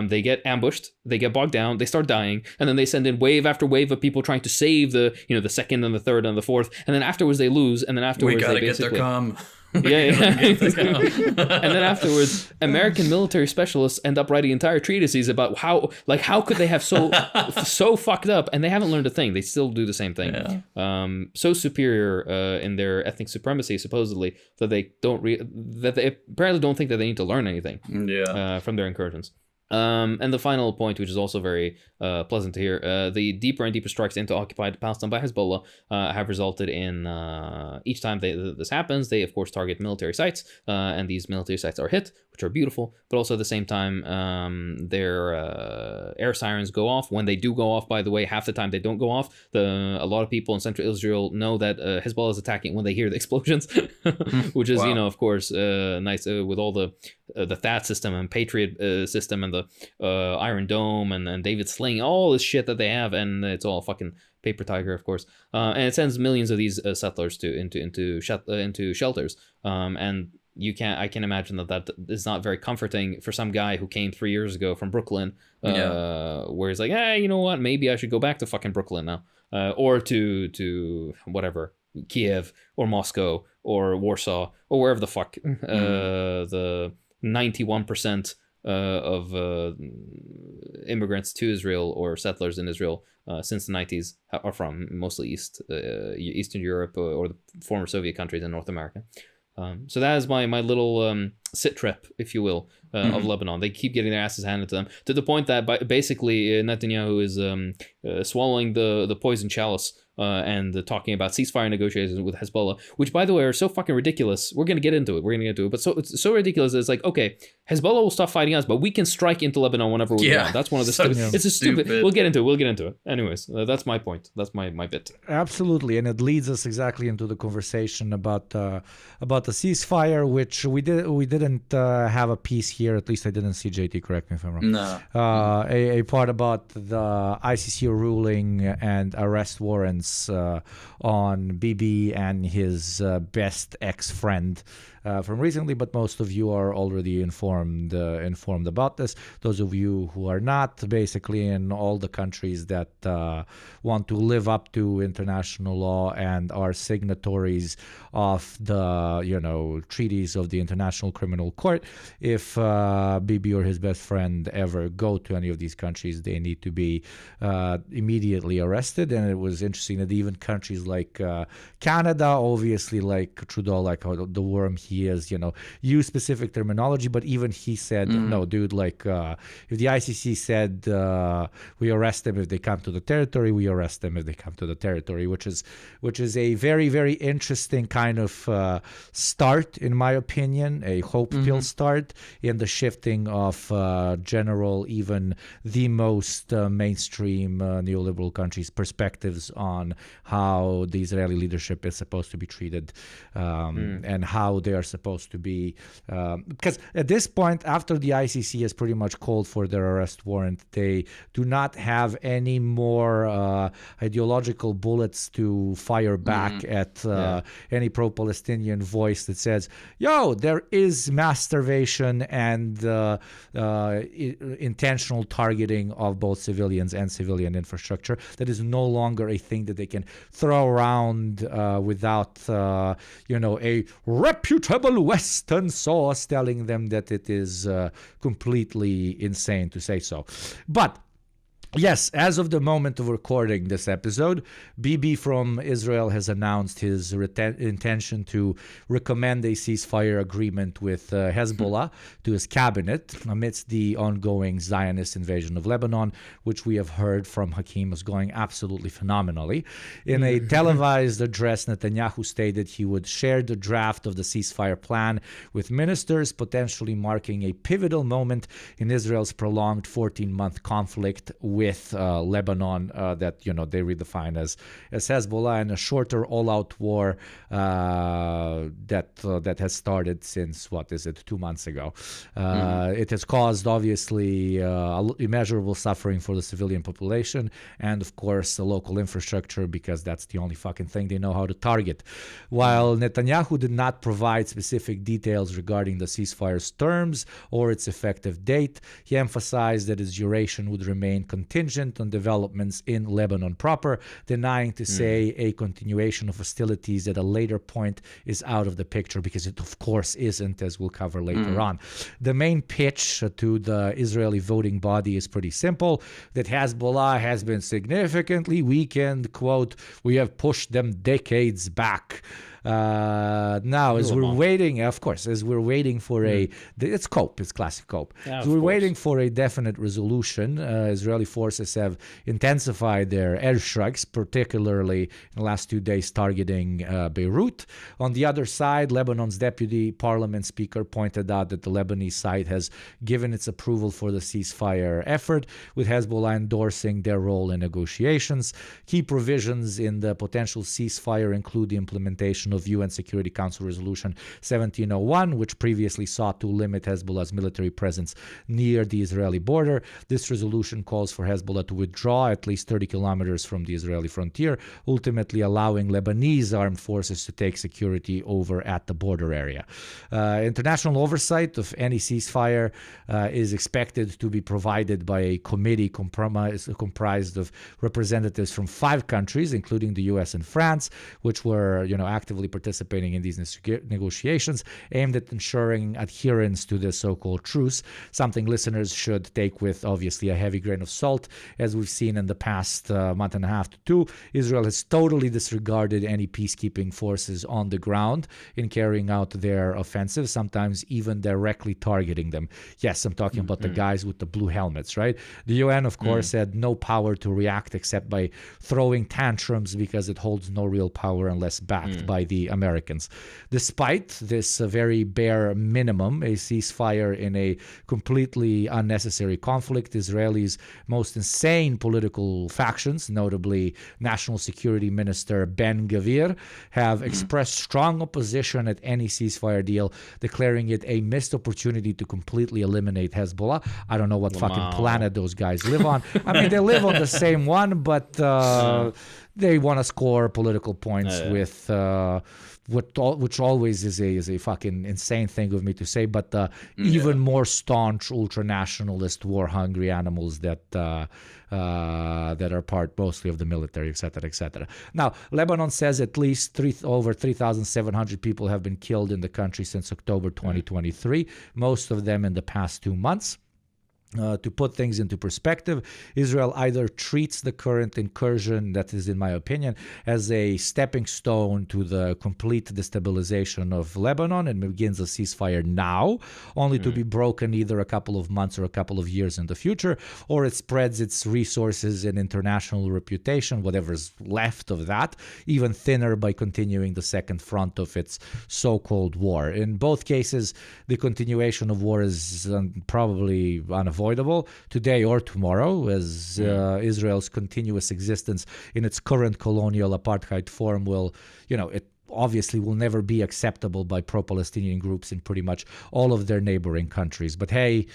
They get ambushed, they get bogged down, they start dying, and then they send in wave after wave of people trying to save the second and the third and the fourth, and then afterwards they lose, and then afterwards we gotta they get their cum. And then afterwards, American military specialists end up writing entire treatises about how could they have so fucked up, and they haven't learned a thing. They still do the same thing. Yeah. So superior in their ethnic supremacy, supposedly, that they apparently don't think that they need to learn anything. Yeah. From their incursions. And the final point, which is also very pleasant to hear, the deeper and deeper strikes into occupied Palestine by Hezbollah have resulted in, each time this happens, they of course target military sites, and these military sites are hit, which are beautiful, but also at the same time, their air sirens go off. When they do go off, by the way, half the time they don't go off. A lot of people in central Israel know that Hezbollah is attacking when they hear the explosions, which is, of course, nice with all the THAAD system and Patriot system and the Iron Dome and David Sling, all this shit that they have, and it's all fucking paper tiger, of course. And it sends millions of these settlers into shelters. And I can imagine that is not very comforting for some guy who came 3 years ago from Brooklyn, where he's like, hey, you know what? Maybe I should go back to fucking Brooklyn now, or to whatever, Kiev or Moscow or Warsaw or wherever the fuck the 91% of immigrants to Israel or settlers in Israel since the 90s are from, mostly Eastern Europe or the former Soviet countries in North America. So that is my little sit trip, if you will, of Lebanon. They keep getting their asses handed to them, to the point that basically Netanyahu is swallowing the poison chalice and talking about ceasefire negotiations with Hezbollah, which, by the way, are so fucking ridiculous. We're going to get into it. But it's so ridiculous that it's like, okay, Hezbollah will stop fighting us, but we can strike into Lebanon whenever we want. That's one of the stupid. It's a stupid. We'll get into it. Anyways, that's my point. That's my bit. Absolutely, and it leads us exactly into the conversation about the ceasefire, which we didn't have a piece here. At least I didn't see. JT, correct me if I'm wrong. No. A part about the ICC ruling and arrest warrants on Bibi and his best ex-friend from recently, but most of you are already informed about this. Those of you who are not, basically in all the countries that want to live up to international law and are signatories of the treaties of the International Criminal Court, if Bibi or his best friend ever go to any of these countries, they need to be immediately arrested. And it was interesting that even countries like Canada, obviously, like Trudeau, like the worm he is, use specific terminology, but even he said, no, dude, like if the ICC said we arrest them if they come to the territory, we arrest them if they come to the territory, which is a very, very interesting kind of start, in my opinion, a hope-filled start in the shifting of general, even the most mainstream neoliberal countries' perspectives on how the Israeli leadership is supposed to be treated and how they are supposed to be, because at this point, after the ICC has pretty much called for their arrest warrant, they do not have any more ideological bullets to fire back at any pro-Palestinian voice that says, yo, there is mass starvation and intentional targeting of both civilians and civilian infrastructure. That is no longer a thing that they can throw around without a reputable Western source telling them that it is completely insane to say so. But yes, as of the moment of recording this episode, Bibi from Israel has announced his intention to recommend a ceasefire agreement with Hezbollah to his cabinet amidst the ongoing Zionist invasion of Lebanon, which we have heard from Hakeem is going absolutely phenomenally. In a televised address, Netanyahu stated he would share the draft of the ceasefire plan with ministers, potentially marking a pivotal moment in Israel's prolonged 14-month conflict with with Lebanon that they redefine as Hezbollah, and a shorter all-out war that has started since 2 months ago. It has caused obviously immeasurable suffering for the civilian population and of course the local infrastructure, because that's the only fucking thing they know how to target. While Netanyahu did not provide specific details regarding the ceasefire's terms or its effective date, he emphasized that its duration would remain contingent on developments in Lebanon proper, denying to say a continuation of hostilities at a later point is out of the picture, because it of course isn't, as we'll cover later on. The main pitch to the Israeli voting body is pretty simple, that Hezbollah has been significantly weakened, quote, we have pushed them decades back. Now, as we're waiting, of course, as we're waiting for it's COPE, it's classic COPE. Yeah, so we're waiting for a definite resolution. Israeli forces have intensified their airstrikes, particularly in the last 2 days targeting Beirut. On the other side, Lebanon's deputy parliament speaker pointed out that the Lebanese side has given its approval for the ceasefire effort, with Hezbollah endorsing their role in negotiations. Key provisions in the potential ceasefire include the implementation of UN Security Council Resolution 1701, which previously sought to limit Hezbollah's military presence near the Israeli border. This resolution calls for Hezbollah to withdraw at least 30 kilometers from the Israeli frontier, ultimately allowing Lebanese armed forces to take security over at the border area. International oversight of any ceasefire is expected to be provided by a committee comprised of representatives from 5 countries, including the US and France, which were, actively participating in these negotiations, aimed at ensuring adherence to the so-called truce, something listeners should take with obviously a heavy grain of salt. As we've seen in the past month and a half to 2, Israel has totally disregarded any peacekeeping forces on the ground in carrying out their offensive, sometimes even directly targeting them. Yes, I'm talking about the guys with the blue helmets, right? The UN, of course, had no power to react except by throwing tantrums, because it holds no real power unless backed by the Americans. Despite this very bare minimum, a ceasefire in a completely unnecessary conflict, Israelis' most insane political factions, notably National Security Minister Ben Gvir, have expressed strong opposition at any ceasefire deal, declaring it a missed opportunity to completely eliminate Hezbollah. I don't know what fucking planet those guys live on. I mean, they live on the same one, but they want to score political points with which always is a fucking insane thing of me to say, but even more staunch ultra-nationalist, war-hungry animals that are part mostly of the military, etc., etc. Now, Lebanon says at least over 3,700 people have been killed in the country since October 2023, most of them in the past 2 months. To put things into perspective, Israel either treats the current incursion, that is in my opinion, as a stepping stone to the complete destabilization of Lebanon and begins a ceasefire now, only to be broken either a couple of months or a couple of years in the future, or it spreads its resources and international reputation, whatever's left of that, even thinner by continuing the second front of its so-called war. In both cases, the continuation of war is probably unavoidable today or tomorrow, as Israel's continuous existence in its current colonial apartheid form will, it obviously will never be acceptable by pro-Palestinian groups in pretty much all of their neighboring countries. But hey,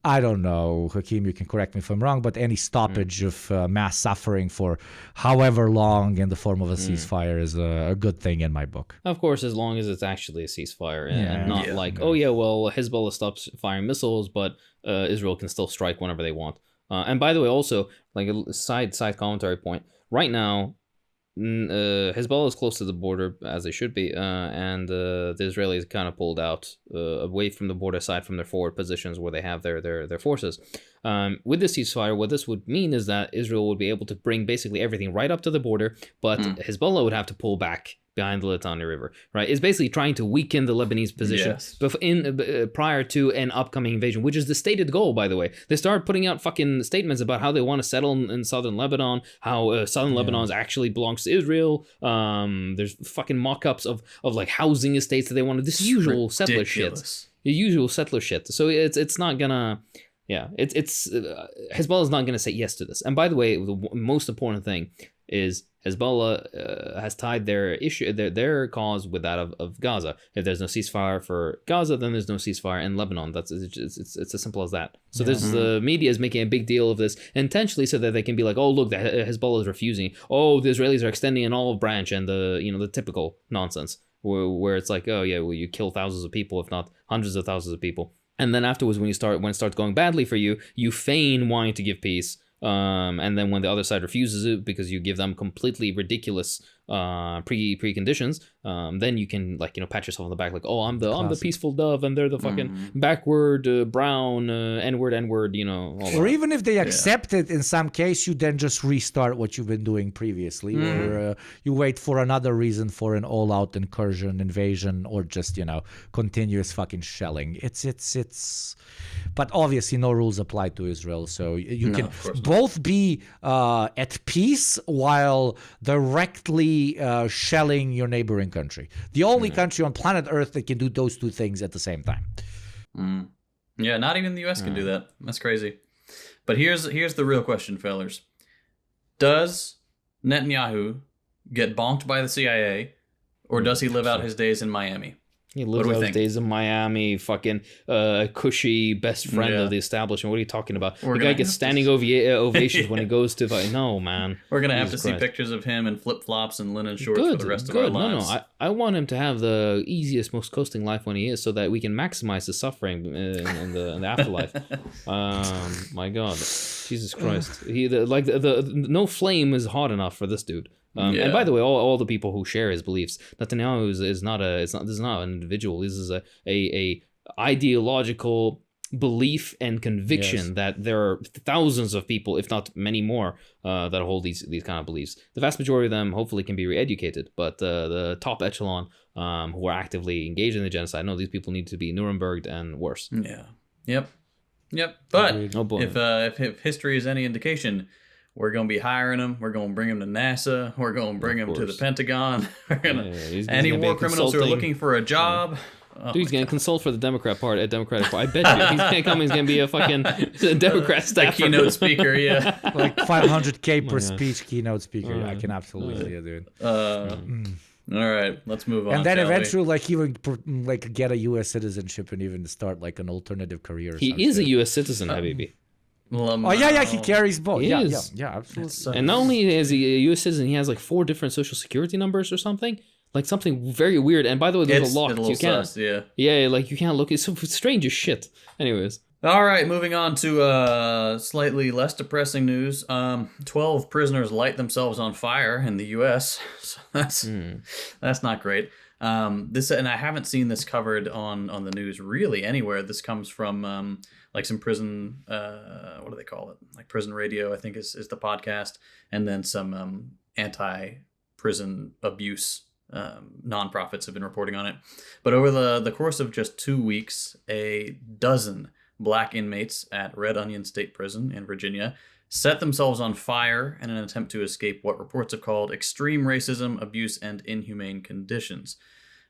I don't know, Hakeem, you can correct me if I'm wrong, but any stoppage of mass suffering for however long in the form of a ceasefire is a good thing in my book. Of course, as long as it's actually a ceasefire and not Hezbollah stops firing missiles, but Israel can still strike whenever they want. And by the way, also, like a side commentary point, right now, Hezbollah is close to the border, as they should be, and the Israelis kind of pulled out away from the border, aside from their forward positions where they have their forces. With the ceasefire, what this would mean is that Israel would be able to bring basically everything right up to the border, but Hezbollah would have to pull back behind the Litani River, right? It's basically trying to weaken the Lebanese position prior to an upcoming invasion, which is the stated goal, by the way. They started putting out fucking statements about how they want to settle in southern Lebanon, how southern Lebanon actually belongs to Israel. There's fucking mock-ups of like housing estates that they want to, this usual settler shit. The usual settler shit. So it's not gonna... It's Hezbollah is not going to say yes to this. And by the way, the most important thing is Hezbollah has tied their cause with that of Gaza. If there's no ceasefire for Gaza, then there's no ceasefire in Lebanon. It's as simple as that. So the media is making a big deal of this intentionally so that they can be like, oh look, the Hezbollah is refusing. Oh, the Israelis are extending an olive branch, and the typical nonsense where it's like, oh yeah, well you kill thousands of people, if not hundreds of thousands of people, and then afterwards when it starts going badly for you, you feign wanting to give peace. And then when the other side refuses it because you give them completely ridiculous preconditions, then you can pat yourself on the back like, oh, I'm the peaceful dove and they're the fucking backward brown n-word all or that. even if they accept it in some case, you then just restart what you've been doing previously, or you wait for another reason for an all-out incursion, invasion, or just continuous fucking shelling. It's but obviously no rules apply to Israel, so you can both be at peace while directly shelling your neighboring country. The only country on planet Earth that can do those two things at the same time. Yeah, not even the U.S. can do that. That's crazy. But here's the real question, fellas. Does Netanyahu get bonked by the CIA, or does he live out his days in Miami? He lives out his days in Miami, fucking cushy best friend of the establishment. What are you talking about? The guy gets standing ovations when he goes to... No, man. We're going to have to see pictures of him in flip-flops and linen shorts for the rest of our lives. No. I want him to have the easiest, most coasting life when he is, so that we can maximize his suffering in the afterlife. My God. Jesus Christ. No flame is hot enough for this dude. And by the way, all the people who share his beliefs, Netanyahu is not an individual. This is a ideological belief and conviction that there are thousands of people, if not many more, that hold these kind of beliefs. The vast majority of them hopefully can be re-educated, but the top echelon who are actively engaged in the genocide, no, these people need to be Nuremberged and worse. Yeah. Yep. But if history is any indication, we're going to be hiring him. We're going to bring him to NASA. We're going to bring him to the Pentagon. Any war criminals who are looking for a job. Dude, he's going to consult for the Democratic Party. I bet you. He's going to come. He's going to be a fucking Democrat staffer. Keynote speaker, yeah. Like $500K per speech, keynote speaker. I can absolutely see it, dude. All right, let's move on. And then eventually, even get a U.S. citizenship and even start an alternative career. He is a U.S. citizen, Habibi. He carries both. Yeah, absolutely. And not only is he a U.S. citizen, he has 4 different social security numbers or something. Something very weird. And by the way, there's a lock. You can't. You can't look. It's strange as shit. Anyways. All right, moving on to slightly less depressing news. 12 prisoners light themselves on fire in the U.S. So that's not great. This, and I haven't seen this covered on the news really anywhere. This comes from some prison, what do they call it? Prison radio, I think is the podcast, and then some anti-prison abuse nonprofits have been reporting on it. But over the course of just 2 weeks, a dozen Black inmates at Red Onion State Prison in Virginia set themselves on fire in an attempt to escape what reports have called extreme racism, abuse, and inhumane conditions.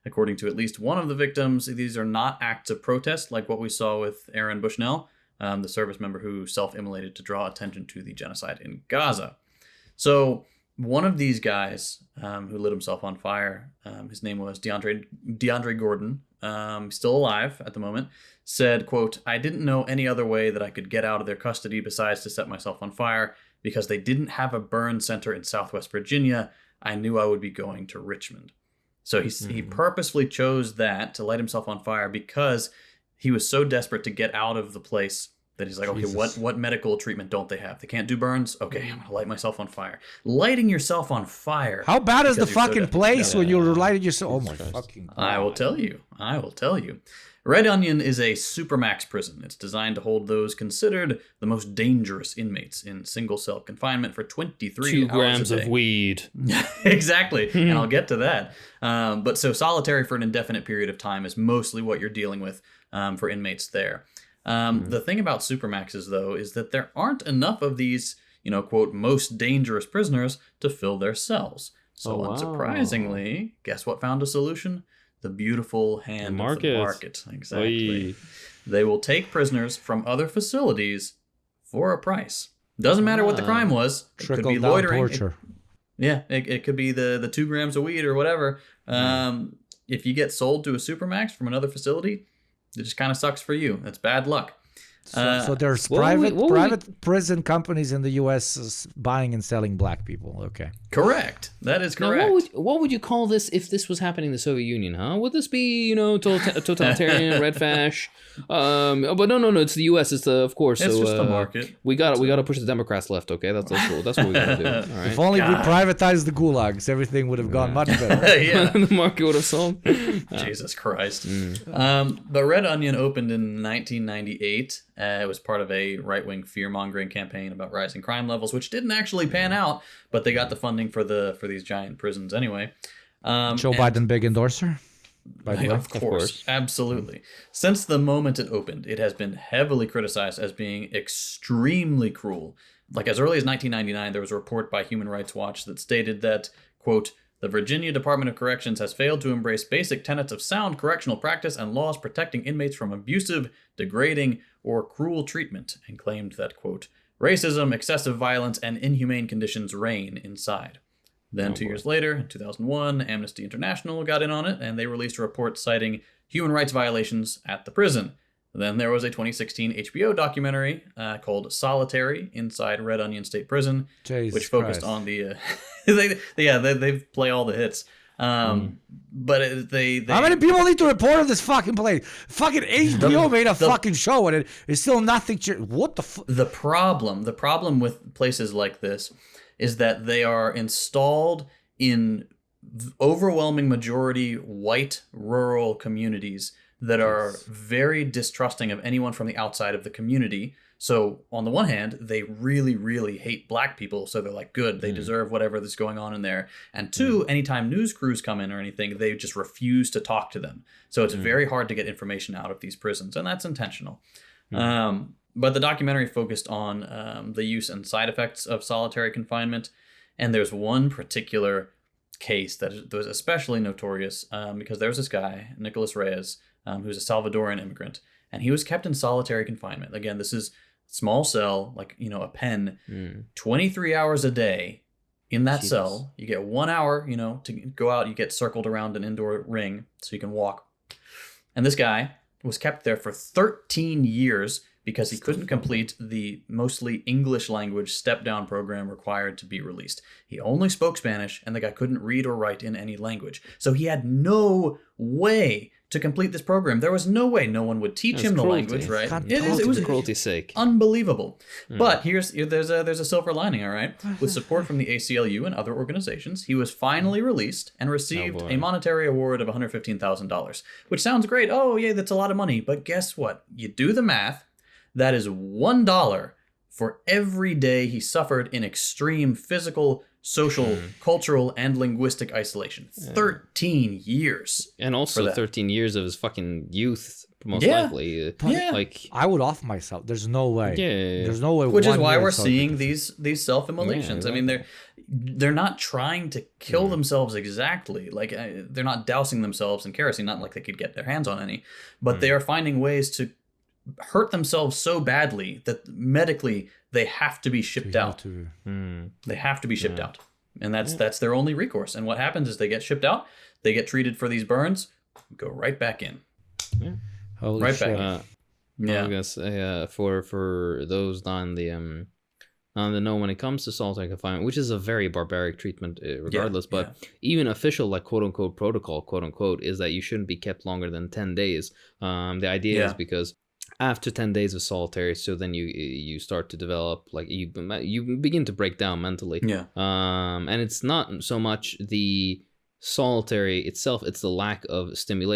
According to at least one of the victims, these are not acts of protest like what we saw with Aaron Bushnell, the service member who self-immolated to draw attention to the genocide in Gaza. So one of these guys who lit himself on fire, his name was DeAndre Gordon, he's still alive at the moment, said, quote, "I didn't know any other way that I could get out of their custody besides to set myself on fire. Because they didn't have a burn center in Southwest Virginia, I knew I would be going to Richmond." So he purposefully chose that to light himself on fire because he was so desperate to get out of the place that he's like, okay, what medical treatment don't they have? They can't do burns? Okay, I'm going to light myself on fire. Lighting yourself on fire. How bad is the fucking place when you're lighting yourself? Oh my fucking God. I will tell you. Red Onion is a supermax prison. It's designed to hold those considered the most dangerous inmates in single-cell confinement for 23 2 hours grams a day. of weed. Exactly, and I'll get to that. But so solitary for an indefinite period of time is mostly what you're dealing with for inmates there. The thing about supermaxes, though, is that there aren't enough of these, quote, most dangerous prisoners to fill their cells. So unsurprisingly, guess what found a solution? The beautiful hand of the market. Exactly. Oy. They will take prisoners from other facilities for a price. Doesn't matter what the crime was. It could be loitering. Torture. It could be the 2 grams of weed or whatever. If you get sold to a supermax from another facility, it just kind of sucks for you. That's bad luck. So there's private prison companies in the U.S. buying and selling black people. Okay. Correct. That is correct. Now, what would you call this if this was happening in the Soviet Union, huh? Would this be, totalitarian, red fash? But no, it's the U.S. It's of course. It's so, just the market. We got to push the Democrats left. Okay, that's what we got to do. All right. If only we privatized the gulags, everything would have gone much better. Yeah. The market would have sold. Jesus Christ. But Red Onion opened in 1998. It was part of a right-wing fear-mongering campaign about rising crime levels, which didn't actually pan out, but they got the funding for these giant prisons anyway. Joe Biden, big endorser? Of course, absolutely. Since the moment it opened, it has been heavily criticized as being extremely cruel. Like as early as 1999, there was a report by Human Rights Watch that stated that, quote, the Virginia Department of Corrections has failed to embrace basic tenets of sound correctional practice and laws protecting inmates from abusive, degrading, or cruel treatment, and claimed that, quote, racism, excessive violence, and inhumane conditions reign inside. Then 2 years later, in 2001, Amnesty International got in on it, and they released a report citing human rights violations at the prison. Then there was a 2016 HBO documentary called Solitary Inside Red Onion State Prison, which focused on the... they play all the hits. But they how many people need to report on this fucking place? Fucking HBO made a fucking show and it's still nothing. What the fuck? The problem with places like this is that they are installed in overwhelming majority white rural communities that are very distrusting of anyone from the outside of the community. So on the one hand, they really, really hate black people. So they're like, good, they deserve whatever is going on in there. And two, anytime news crews come in or anything, they just refuse to talk to them. So it's very hard to get information out of these prisons, and that's intentional. But the documentary focused on the use and side effects of solitary confinement. And there's one particular case that was especially notorious because there was this guy, Nicholas Reyes, who's a Salvadoran immigrant, and he was kept in solitary confinement. Again, this is small cell, like, a pen, 23 hours a day in that cell. You get 1 hour, to go out. You get circled around an indoor ring so you can walk. And this guy was kept there for 13 years because he couldn't complete the mostly English language step-down program required to be released. He only spoke Spanish, and the guy couldn't read or write in any language. So he had no way to complete this program. There was no way. No one would teach him the language, right? It was cruelty's sake. Unbelievable. But there's a silver lining, all right? With support from the ACLU and other organizations, he was finally released and received a monetary award of $115,000, which sounds great. Oh, yeah, that's a lot of money. But guess what? You do the math. That is $1 for every day he suffered in extreme physical, social, cultural, and linguistic isolation. 13 years. And also 13 years of his fucking youth, most likely. Like, I would off myself. There's no way. Yeah. There's no way. Which is why we're seeing these self-immolations. I mean, they're not trying to kill themselves exactly. Like, they're not dousing themselves in kerosene, not like they could get their hands on any. But they are finding ways to hurt themselves so badly that medically they have to be shipped out. They have to be shipped out. And that's their only recourse. And what happens is they get shipped out, they get treated for these burns, go right back in. Yeah. Holy shit. Back in. I guess for those on the know, when it comes to solitary confinement, which is a very barbaric treatment regardless, but even official, like, quote unquote protocol, quote unquote, is that you shouldn't be kept longer than 10 days. The idea is because after 10 days of solitary, so then you start to develop, like, you begin to break down mentally. And it's not so much the solitary itself, it's the lack of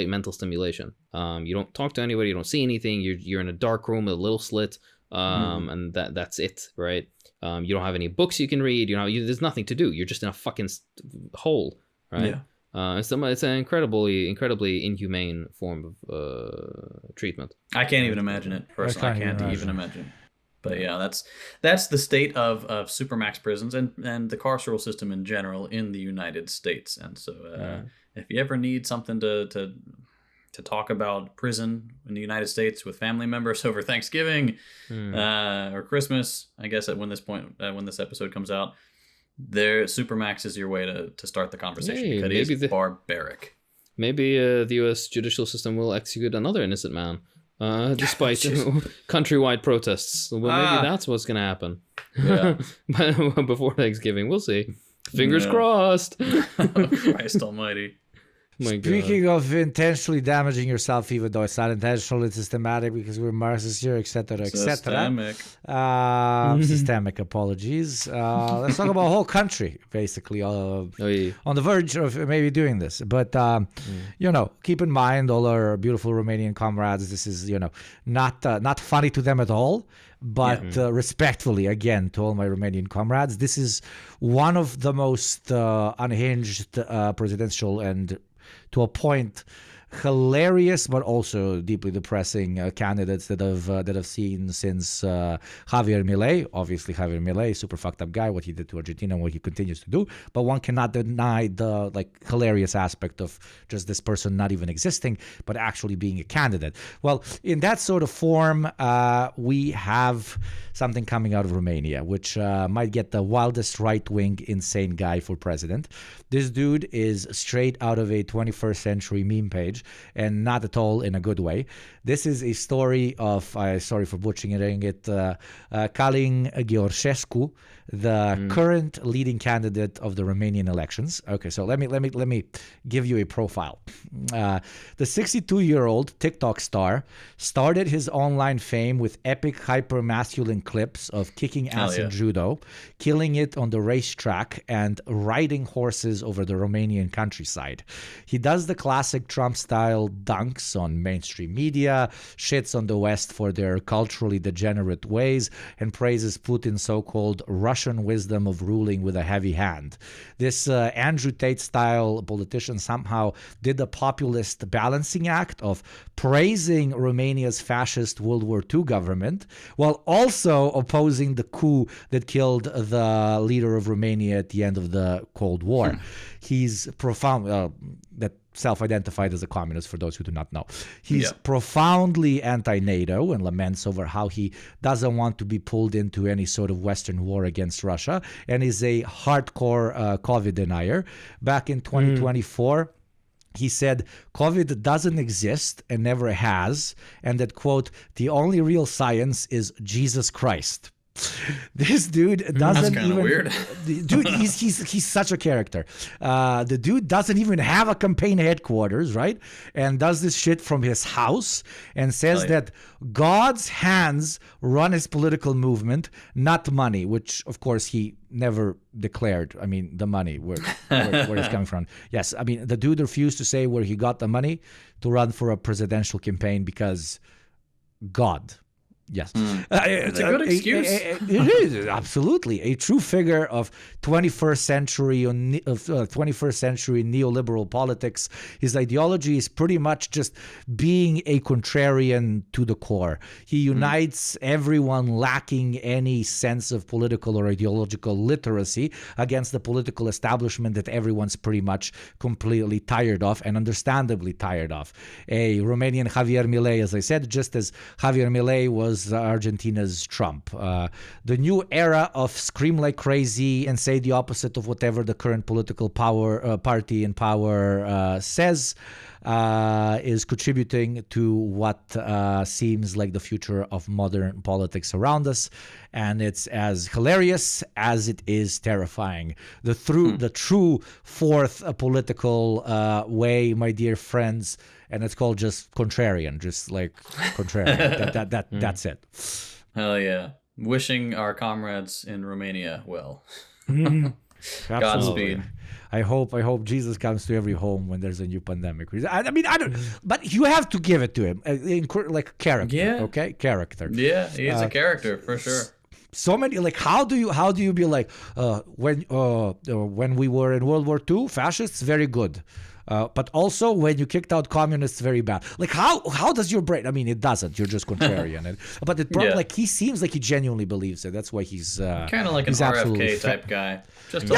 mental stimulation. You don't talk to anybody, you don't see anything, you're in a dark room with a little slit, and that's it, right? You don't have any books you can read, there's nothing to do, you're just in a fucking hole, right? It's an incredibly inhumane form of treatment. I can't even imagine it personally. I can't even imagine. But yeah, that's the state of supermax prisons and the carceral system in general in the United States. And so if you ever need something to talk about prison in the United States with family members over Thanksgiving or Christmas, I guess when this episode comes out, supermax is your way to start the conversation. Because it is barbaric. Maybe the U.S. judicial system will execute another innocent man. Despite countrywide protests. Well, maybe that's what's going to happen. Yeah. Before Thanksgiving. We'll see. Fingers crossed. Christ almighty. Speaking of intentionally damaging yourself, even though it's not intentional, it's systematic because we're Marxists here, etc., etc. Systemic apologies. Let's talk about a whole country, basically, on the verge of maybe doing this. But, keep in mind, all our beautiful Romanian comrades, this is, not funny to them at all. But respectfully, again, to all my Romanian comrades, this is one of the most unhinged presidential and, to a point, hilarious but also deeply depressing candidates that I've seen since Javier Milei. Obviously, Javier Milei, super fucked up guy, what he did to Argentina and what he continues to do. But one cannot deny the hilarious aspect of just this person not even existing, but actually being a candidate. Well, in that sort of form, we have something coming out of Romania, which might get the wildest right-wing insane guy for president. This dude is straight out of a 21st century meme page, and not at all in a good way. This is a story of, sorry for butchering it, Calin Gheorghiu, the current leading candidate of the Romanian elections. Okay, so let me give you a profile. The 62-year-old TikTok star started his online fame with epic hyper-masculine clips of kicking ass in judo, killing it on the racetrack, and riding horses over the Romanian countryside. He does the classic Trump-style dunks on mainstream media, shits on the West for their culturally degenerate ways, and praises Putin's so-called Russian wisdom of ruling with a heavy hand. This Andrew Tate-style politician somehow did the populist balancing act of praising Romania's fascist World War II government while also opposing the coup that killed the leader of Romania at the end of the Cold War. He's profound, that self-identified as a communist, for those who do not know. He's profoundly anti-NATO and laments over how he doesn't want to be pulled into any sort of Western war against Russia, and is a hardcore COVID denier. Back in 2024, he said COVID doesn't exist and never has, and that, quote, the only real science is Jesus Christ. This dude doesn't even. Weird. Dude, he's such a character. The dude doesn't even have a campaign headquarters, right? And does this shit from his house and says that God's hands run his political movement, not money, which of course he never declared. I mean, the money where it's coming from. Yes, I mean the dude refused to say where he got the money to run for a presidential campaign because God. Yes. It's a good excuse. It is, absolutely. A true figure of 21st century neoliberal politics. His ideology is pretty much just being a contrarian to the core. He unites everyone lacking any sense of political or ideological literacy against the political establishment that everyone's pretty much completely tired of and understandably tired of. A Romanian Javier Milei, as I said, just as Javier Milei was Argentina's Trump. The new era of scream like crazy and say the opposite of whatever the current political party in power says is contributing to what seems like the future of modern politics around us. And it's as hilarious as it is terrifying. The true fourth political way, my dear friends, and it's called just contrarian, just like contrarian. That's it. Hell yeah. Wishing our comrades in Romania well. Godspeed. I hope Jesus comes to every home when there's a new pandemic. I mean, I don't, but you have to give it to him, like character. Okay, character. Yeah, he's a character for sure. So many, like, how do you be like when we were in World War II, fascists very good. But also, when you kicked out communists, very bad. Like, how does your brain? I mean, it doesn't. You're just contrarian. But like he seems like he genuinely believes it. That's why he's kind of like an RFK type guy. Just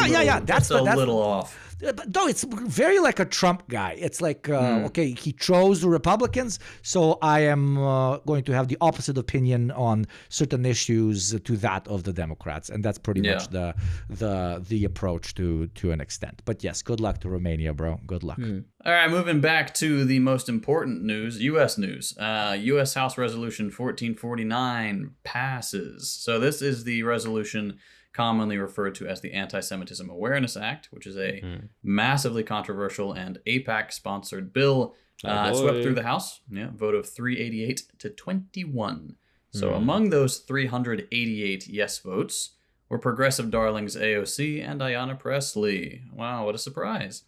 a little off. But no, it's very like a Trump guy. It's like, okay, he chose the Republicans, so I am going to have the opposite opinion on certain issues to that of the Democrats, and that's pretty much the approach to an extent. But yes, good luck to Romania, bro. Good luck. All right, moving back to the most important news, U.S. news. U.S. House Resolution 1449 passes. So this is the resolution commonly referred to as the Anti-Semitism Awareness Act, which is a massively controversial and AIPAC-sponsored bill. Swept through the House, vote of 388 to 21. So among those 388 yes votes were progressive darlings AOC and Ayanna Pressley. Wow, what a surprise.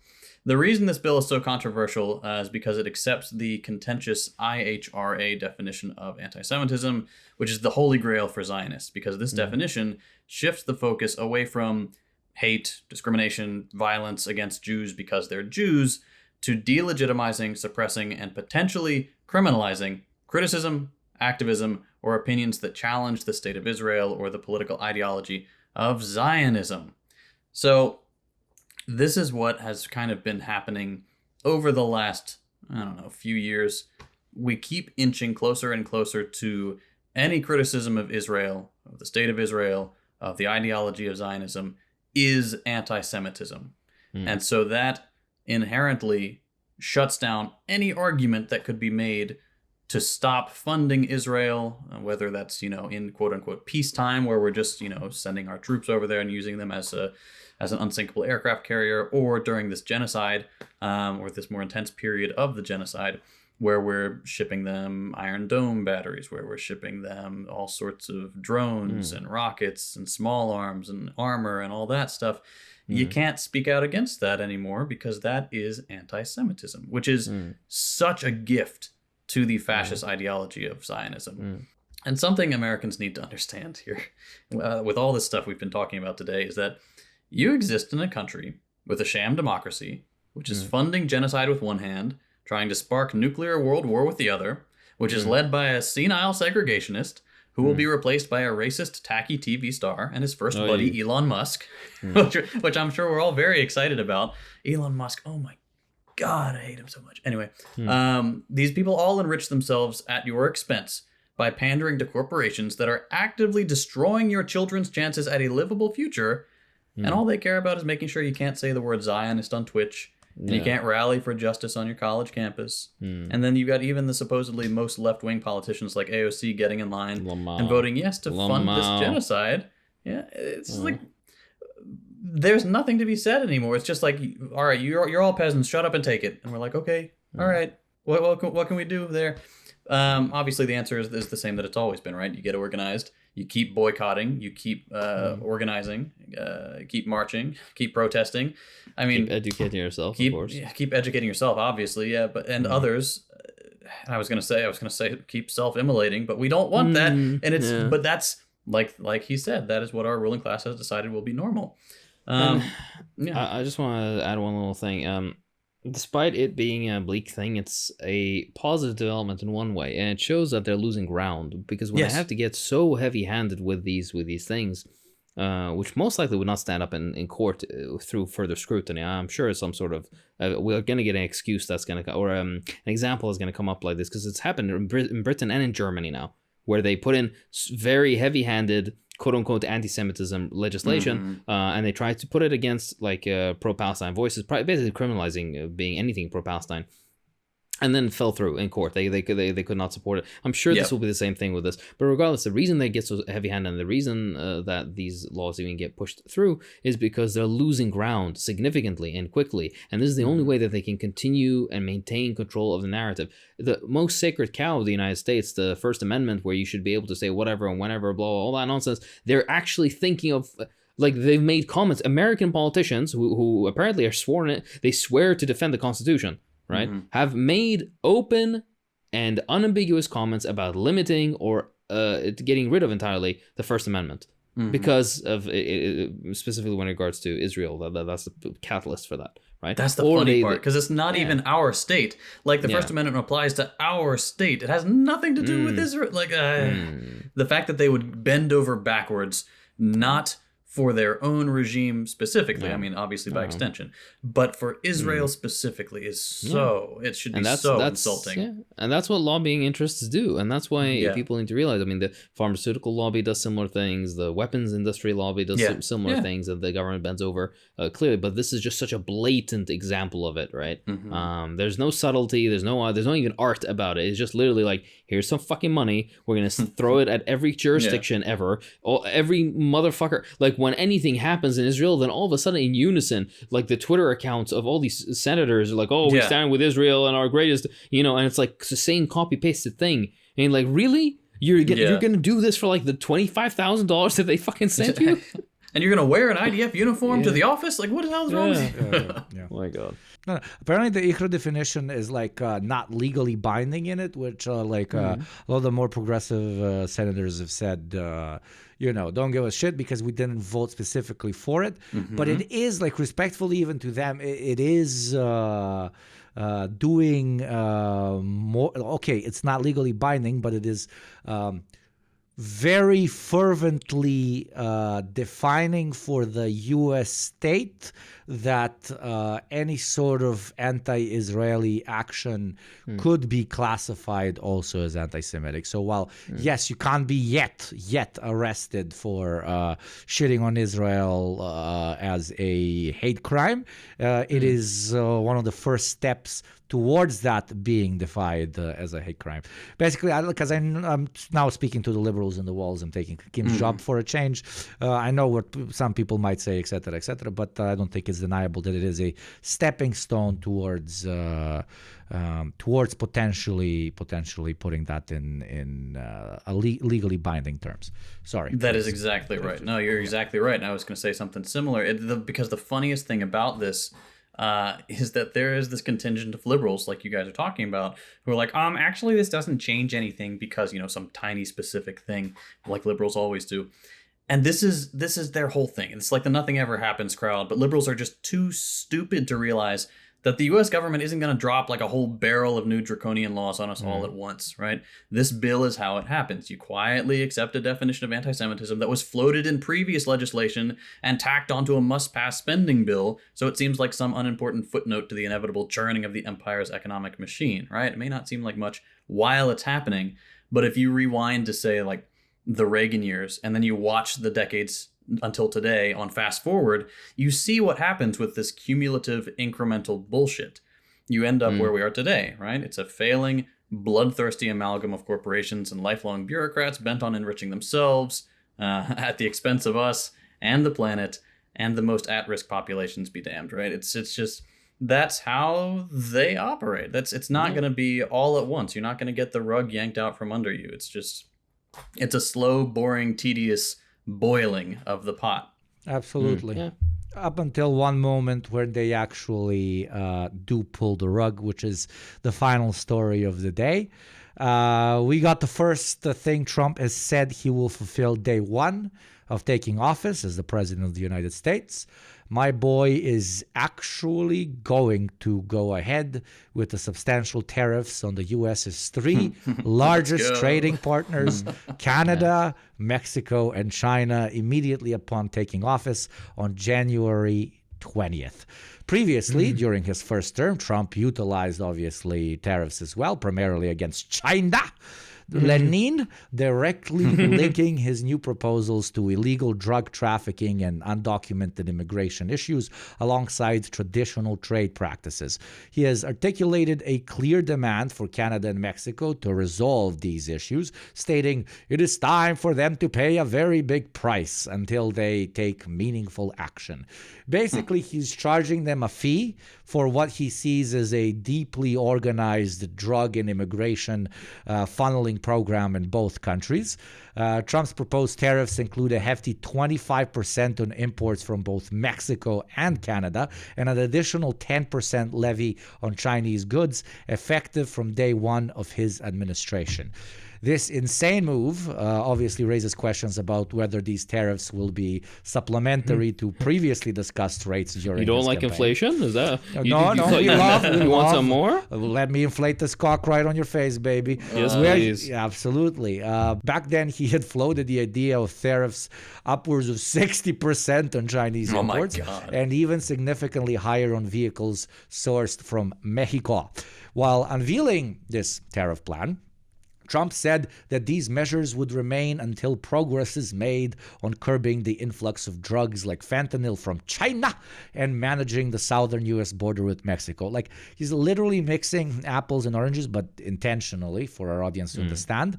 The reason this bill is so controversial is because it accepts the contentious IHRA definition of anti-Semitism, which is the holy grail for Zionists, because this definition shifts the focus away from hate, discrimination, violence against Jews because they're Jews, to delegitimizing, suppressing, and potentially criminalizing criticism, activism, or opinions that challenge the state of Israel or the political ideology of Zionism. So this is what has kind of been happening over the last, few years. We keep inching closer and closer to any criticism of Israel, of the state of Israel, of the ideology of Zionism is anti-Semitism. And so that inherently shuts down any argument that could be made to stop funding Israel, whether that's, in quote unquote peacetime, where we're just, sending our troops over there and using them as an unsinkable aircraft carrier, or during this genocide, or this more intense period of the genocide, where we're shipping them Iron Dome batteries, where we're shipping them all sorts of drones and rockets and small arms and armor and all that stuff. You can't speak out against that anymore because that is anti-Semitism, which is such a gift to the fascist ideology of Zionism. And something Americans need to understand here, with all this stuff we've been talking about today, is that you exist in a country with a sham democracy, which is funding genocide with one hand, trying to spark nuclear world war with the other, which is led by a senile segregationist who will be replaced by a racist, tacky TV star and his first buddy, Elon Musk, which I'm sure we're all very excited about. Elon Musk, oh my God, I hate him so much. Anyway, these people all enrich themselves at your expense by pandering to corporations that are actively destroying your children's chances at a livable future, and all they care about is making sure you can't say the word Zionist on Twitch, and you can't rally for justice on your college campus. And then you've got even the supposedly most left-wing politicians like AOC getting in line and voting yes to fund this genocide. Yeah, it's like there's nothing to be said anymore. It's just like, all right, you're all peasants, shut up and take it. And we're like, okay, all right, what can we do there? Obviously, the answer is the same that it's always been, right? You get organized, you keep boycotting, you keep organizing, keep marching, keep protesting. I mean, keep educating yourself, of course. Yeah, keep educating yourself, obviously, yeah. But others. I was gonna say keep self-immolating, but we don't want that. And it's but that's like he said, that is what our ruling class has decided will be normal. I just want to add one little thing. Despite it being a bleak thing, it's a positive development in one way, and it shows that they're losing ground, because when they have to get so heavy-handed with these things, which most likely would not stand up in court through further scrutiny. I'm sure some sort of we're going to get an excuse that's going to, or an example is going to come up like this, because it's happened in Britain and in Germany now, where they put in very heavy-handed quote-unquote anti-Semitism legislation, and they tried to put it against like pro-Palestine voices, basically criminalizing being anything pro-Palestine, and then fell through in court. They could not support it. I'm sure this will be the same thing with this. But regardless, the reason they get so heavy-handed, and the reason that these laws even get pushed through, is because they're losing ground significantly and quickly. And this is the only way that they can continue and maintain control of the narrative. The most sacred cow of the United States, the First Amendment, where you should be able to say whatever and whenever, blah, all that nonsense, they're actually thinking of... Like, they've made comments. American politicians who apparently are sworn, they swear to defend the Constitution, right, have made open and unambiguous comments about limiting or getting rid of entirely the First Amendment because of it, specifically when it regards to Israel. That's the catalyst for that, right? That's the funny part, because it's not even our state. Like, the First Amendment applies to our state. It has nothing to do with Israel. Like, the fact that they would bend over backwards, not for their own regime specifically, I mean, obviously by extension, but for Israel specifically is so, it should be so insulting. Yeah. And that's what lobbying interests do. And that's why people need to realize, I mean, the pharmaceutical lobby does similar things, the weapons industry lobby does similar things that the government bends over clearly, but this is just such a blatant example of it, right? There's no subtlety, there's no even art about it. It's just literally like, here's some fucking money, we're going to throw it at every jurisdiction ever, every motherfucker. Like, when anything happens in Israel, then all of a sudden in unison, like the Twitter accounts of all these senators are like, oh, we stand with Israel and our greatest, and it's like the same copy pasted thing. And like, really? You're going to do this for like the $25,000 that they fucking sent you? And you're going to wear an IDF uniform to the office? Like, what the hell is wrong with you? Oh my God. No. Apparently, the ICRA definition is like not legally binding in it, which a lot of the more progressive senators have said, don't give a shit because we didn't vote specifically for it. But it is, like, respectfully even to them, it is doing more. Okay, it's not legally binding, but it is very fervently defining for the U.S. state that any sort of anti-Israeli action could be classified also as anti-Semitic. So while, yes, you can't be yet arrested for shitting on Israel as a hate crime, it is one of the first steps towards that being defined as a hate crime. Basically, because I'm now speaking to the liberals in the walls, I'm taking Kim's job for a change. I know what some people might say, et cetera, but I don't think it's deniable that it is a stepping stone towards potentially putting that in legally binding terms. Sorry. That is exactly right. No, you're exactly right. And I was going to say something similar. Because the funniest thing about this is that there is this contingent of liberals, like you guys are talking about, who are like, actually this doesn't change anything because, some tiny specific thing, like liberals always do. And this is their whole thing. It's like the nothing ever happens crowd, but liberals are just too stupid to realize that the U.S. government isn't going to drop like a whole barrel of new draconian laws on us all at once, right? This bill is how it happens. You quietly accept a definition of anti-Semitism that was floated in previous legislation and tacked onto a must-pass spending bill, so it seems like some unimportant footnote to the inevitable churning of the empire's economic machine, right? It may not seem like much while it's happening, but if you rewind to, say, like the Reagan years, and then you watch the decades until today on fast forward, you see what happens with this cumulative incremental bullshit. You end up where we are today, right? It's a failing, bloodthirsty amalgam of corporations and lifelong bureaucrats bent on enriching themselves at the expense of us and the planet and the most at-risk populations be damned, right? It's just, that's how they operate. It's not going to be all at once. You're not going to get the rug yanked out from under you. It's a slow, boring, tedious boiling of the pot. Absolutely. Up until one moment where they actually do pull the rug, which is the final story of the day. We got the first thing Trump has said he will fulfill day one of taking office as the president of the United States. My boy is actually going to go ahead with the substantial tariffs on the U.S.'s three largest trading partners, Canada, Mexico, and China, immediately upon taking office on January 20th. Previously, during his first term, Trump utilized, obviously, tariffs as well, primarily against China. Lenin, directly linking his new proposals to illegal drug trafficking and undocumented immigration issues alongside traditional trade practices. He has articulated a clear demand for Canada and Mexico to resolve these issues, stating it is time for them to pay a very big price until they take meaningful action. Basically, he's charging them a fee for what he sees as a deeply organized drug and immigration funneling program in both countries. Trump's proposed tariffs include a hefty 25% on imports from both Mexico and Canada, and an additional 10% levy on Chinese goods, effective from day one of his administration. This insane move obviously raises questions about whether these tariffs will be supplementary to previously discussed rates during. You don't like inflation? Is that you want some more? Let me inflate this cock right on your face, baby. Yes, please. Yeah, absolutely. Back then, he had floated the idea of tariffs upwards of 60% on Chinese imports, and even significantly higher on vehicles sourced from Mexico. While unveiling this tariff plan, Trump said that these measures would remain until progress is made on curbing the influx of drugs like fentanyl from China and managing the southern U.S. border with Mexico. Like, he's literally mixing apples and oranges, but intentionally, for our audience to understand.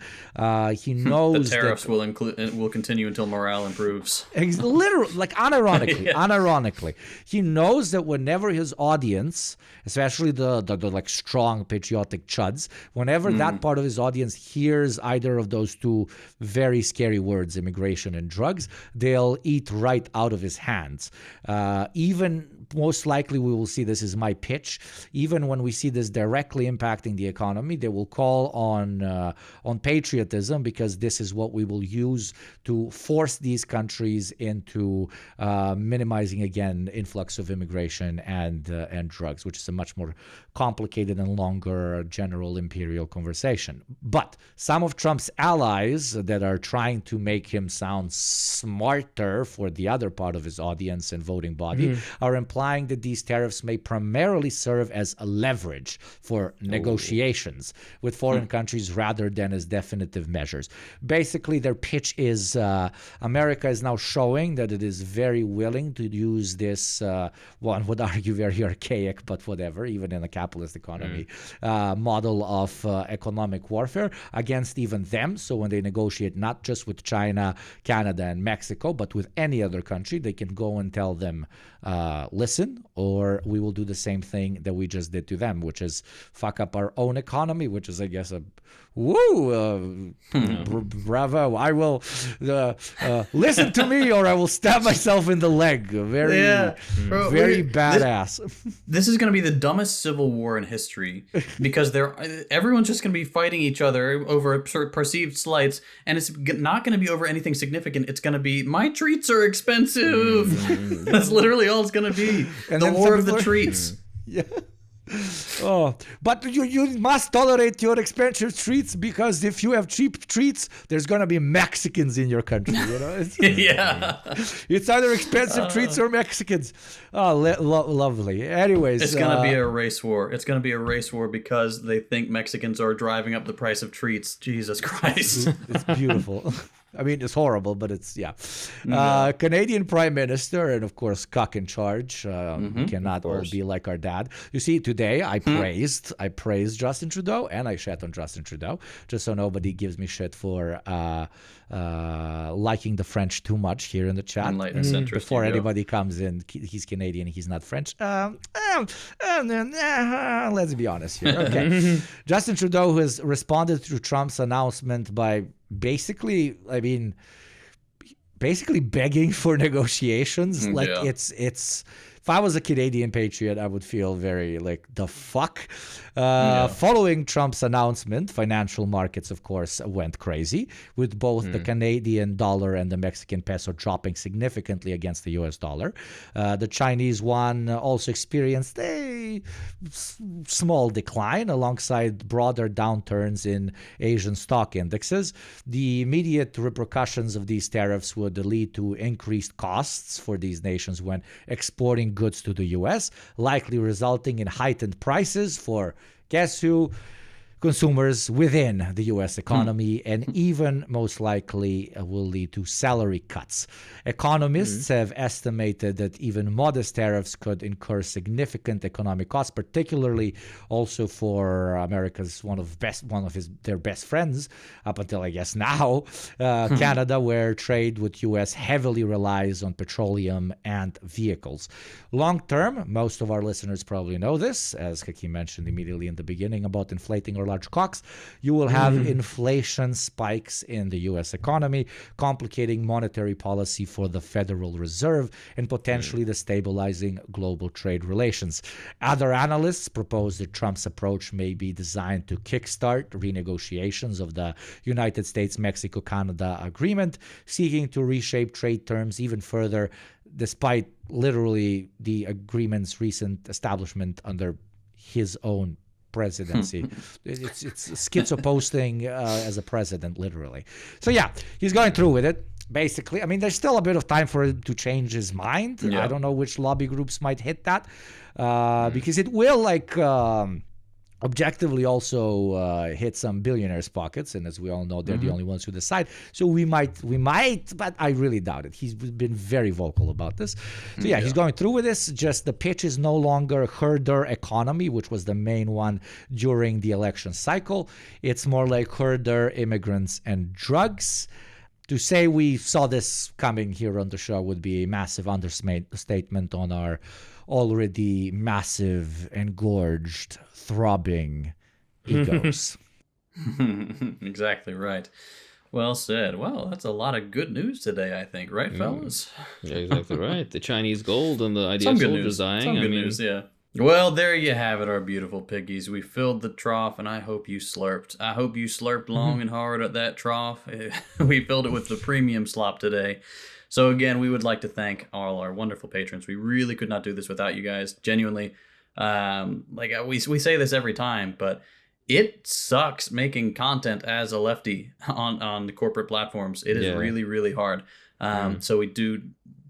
He knows the tariffs will continue until morale improves. Literally, like unironically, he knows that whenever his audience, especially the like strong patriotic chuds, whenever that part of his audience hears either of those two very scary words, immigration and drugs, they'll eat right out of his hands. Even most likely, we will see, this is my pitch, even when we see this directly impacting the economy, they will call on patriotism, because this is what we will use to force these countries into minimizing, again, influx of immigration and drugs, which is a much more complicated and longer general imperial conversation. But some of Trump's allies that are trying to make him sound smarter for the other part of his audience and voting body are implying that these tariffs may primarily serve as a leverage for negotiations with foreign countries rather than as definitive measures. Basically, their pitch is America is now showing that it is very willing to use this, one would argue very archaic, but whatever, even in a capitalist economy, model of economic warfare against even them. So when they negotiate not just with China, Canada, and Mexico, but with any other country, they can go and tell them, listen, or we will do the same thing that we just did to them, which is fuck up our own economy, which is, I guess, a bravo. I will listen to me, or I will stab myself in the leg. Very badass. This is going to be the dumbest civil war in history, because everyone's just going to be fighting each other over perceived slights, and it's not going to be over anything significant. It's going to be, my treats are expensive. That's literally all it's going to be. And the war of the treats. Yeah. Oh, but you must tolerate your expensive treats, because if you have cheap treats, there's gonna be Mexicans in your country. You know, it's either expensive treats or Mexicans. Oh, lovely. Anyways, it's gonna be a race war. It's gonna be a race war because they think Mexicans are driving up the price of treats. Jesus Christ, it's beautiful. I mean, it's horrible, but it's, Canadian Prime Minister, and of course, cock in charge. We cannot all be like our dad. You see, today I praised Justin Trudeau, and I shat on Justin Trudeau, just so nobody gives me shit for liking the French too much here in the chat. Before anybody comes in, he's Canadian, he's not French. Let's be honest here. Okay. Justin Trudeau has responded to Trump's announcement by basically begging for negotiations. It's if I was a Canadian patriot, I would feel very like, the fuck. Following Trump's announcement, financial markets, of course, went crazy, with both the Canadian dollar and the Mexican peso dropping significantly against the US dollar. The Chinese yuan also experienced a small decline alongside broader downturns in Asian stock indexes. The immediate repercussions of these tariffs would lead to increased costs for these nations when exporting goods to the US, likely resulting in heightened prices for, guess who? Consumers within the U.S. economy, and even most likely will lead to salary cuts. Economists have estimated that even modest tariffs could incur significant economic costs, particularly also for America's one of their best friends up until, I guess, now, Canada, where trade with U.S. heavily relies on petroleum and vehicles. Long term, most of our listeners probably know this, as Hakeem mentioned immediately in the beginning about inflating our large cocks, you will have inflation spikes in the U.S. economy, complicating monetary policy for the Federal Reserve and potentially destabilizing global trade relations. Other analysts propose that Trump's approach may be designed to kickstart renegotiations of the United States-Mexico-Canada agreement, seeking to reshape trade terms even further, despite literally the agreement's recent establishment under his own presidency. It's schizoposting as a president, literally. So yeah, he's going through with it. Basically, I mean, there's still a bit of time for him to change his mind. Yeah. I don't know which lobby groups might hit that, because it will objectively also hit some billionaires' pockets, and as we all know, they're the only ones who decide. So we might, but I really doubt it. He's been very vocal about this. So yeah, he's going through with this. Just the pitch is no longer herder economy, which was the main one during the election cycle. It's more like herder immigrants and drugs. To say we saw this coming here on the show would be a massive understatement on our already massive, engorged, throbbing egos. Exactly right. Well said. Well, that's a lot of good news today, I think. Right, fellas? Yeah, exactly right. The Chinese gold and the idea of soldiers dying. Some good news, yeah. Well, there you have it, our beautiful piggies. We filled the trough, and I hope you slurped. I hope you slurped long and hard at that trough. We filled it with the premium slop today. So again, we would like to thank all our wonderful patrons. We really could not do this without you guys. Genuinely, we say this every time, but it sucks making content as a lefty on the corporate platforms. It is really, really hard. So we do,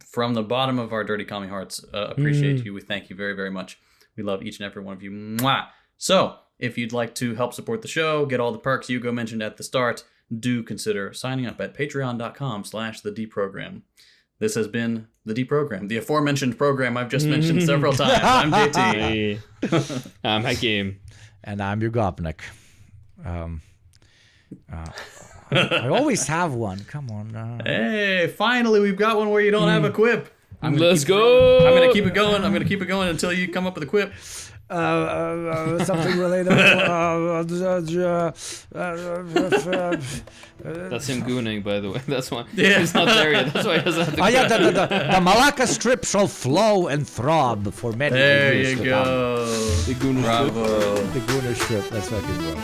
from the bottom of our dirty commie hearts, appreciate you. We thank you very, very much. We love each and every one of you. Mwah! So if you'd like to help support the show, get all the perks Hugo mentioned at the start, do consider signing up at patreon.com/thedeprogram. This has been The Deprogram, the aforementioned program I've just mentioned several times. I'm JT. I'm Hakeem. And I'm your Gopnik. I always have one. Come on. Hey, finally we've got one where you don't have a quip. Let's go. I'm going to keep it going. I'm going to keep it going until you come up with a quip. Something related. That's him gooning, by the way. That's why he's not there yet. That's why he doesn't have to. The Malacca Strip shall flow and throb for many years. There you go. The Gooner Bravo. The Gooner Strip. That's fucking bro.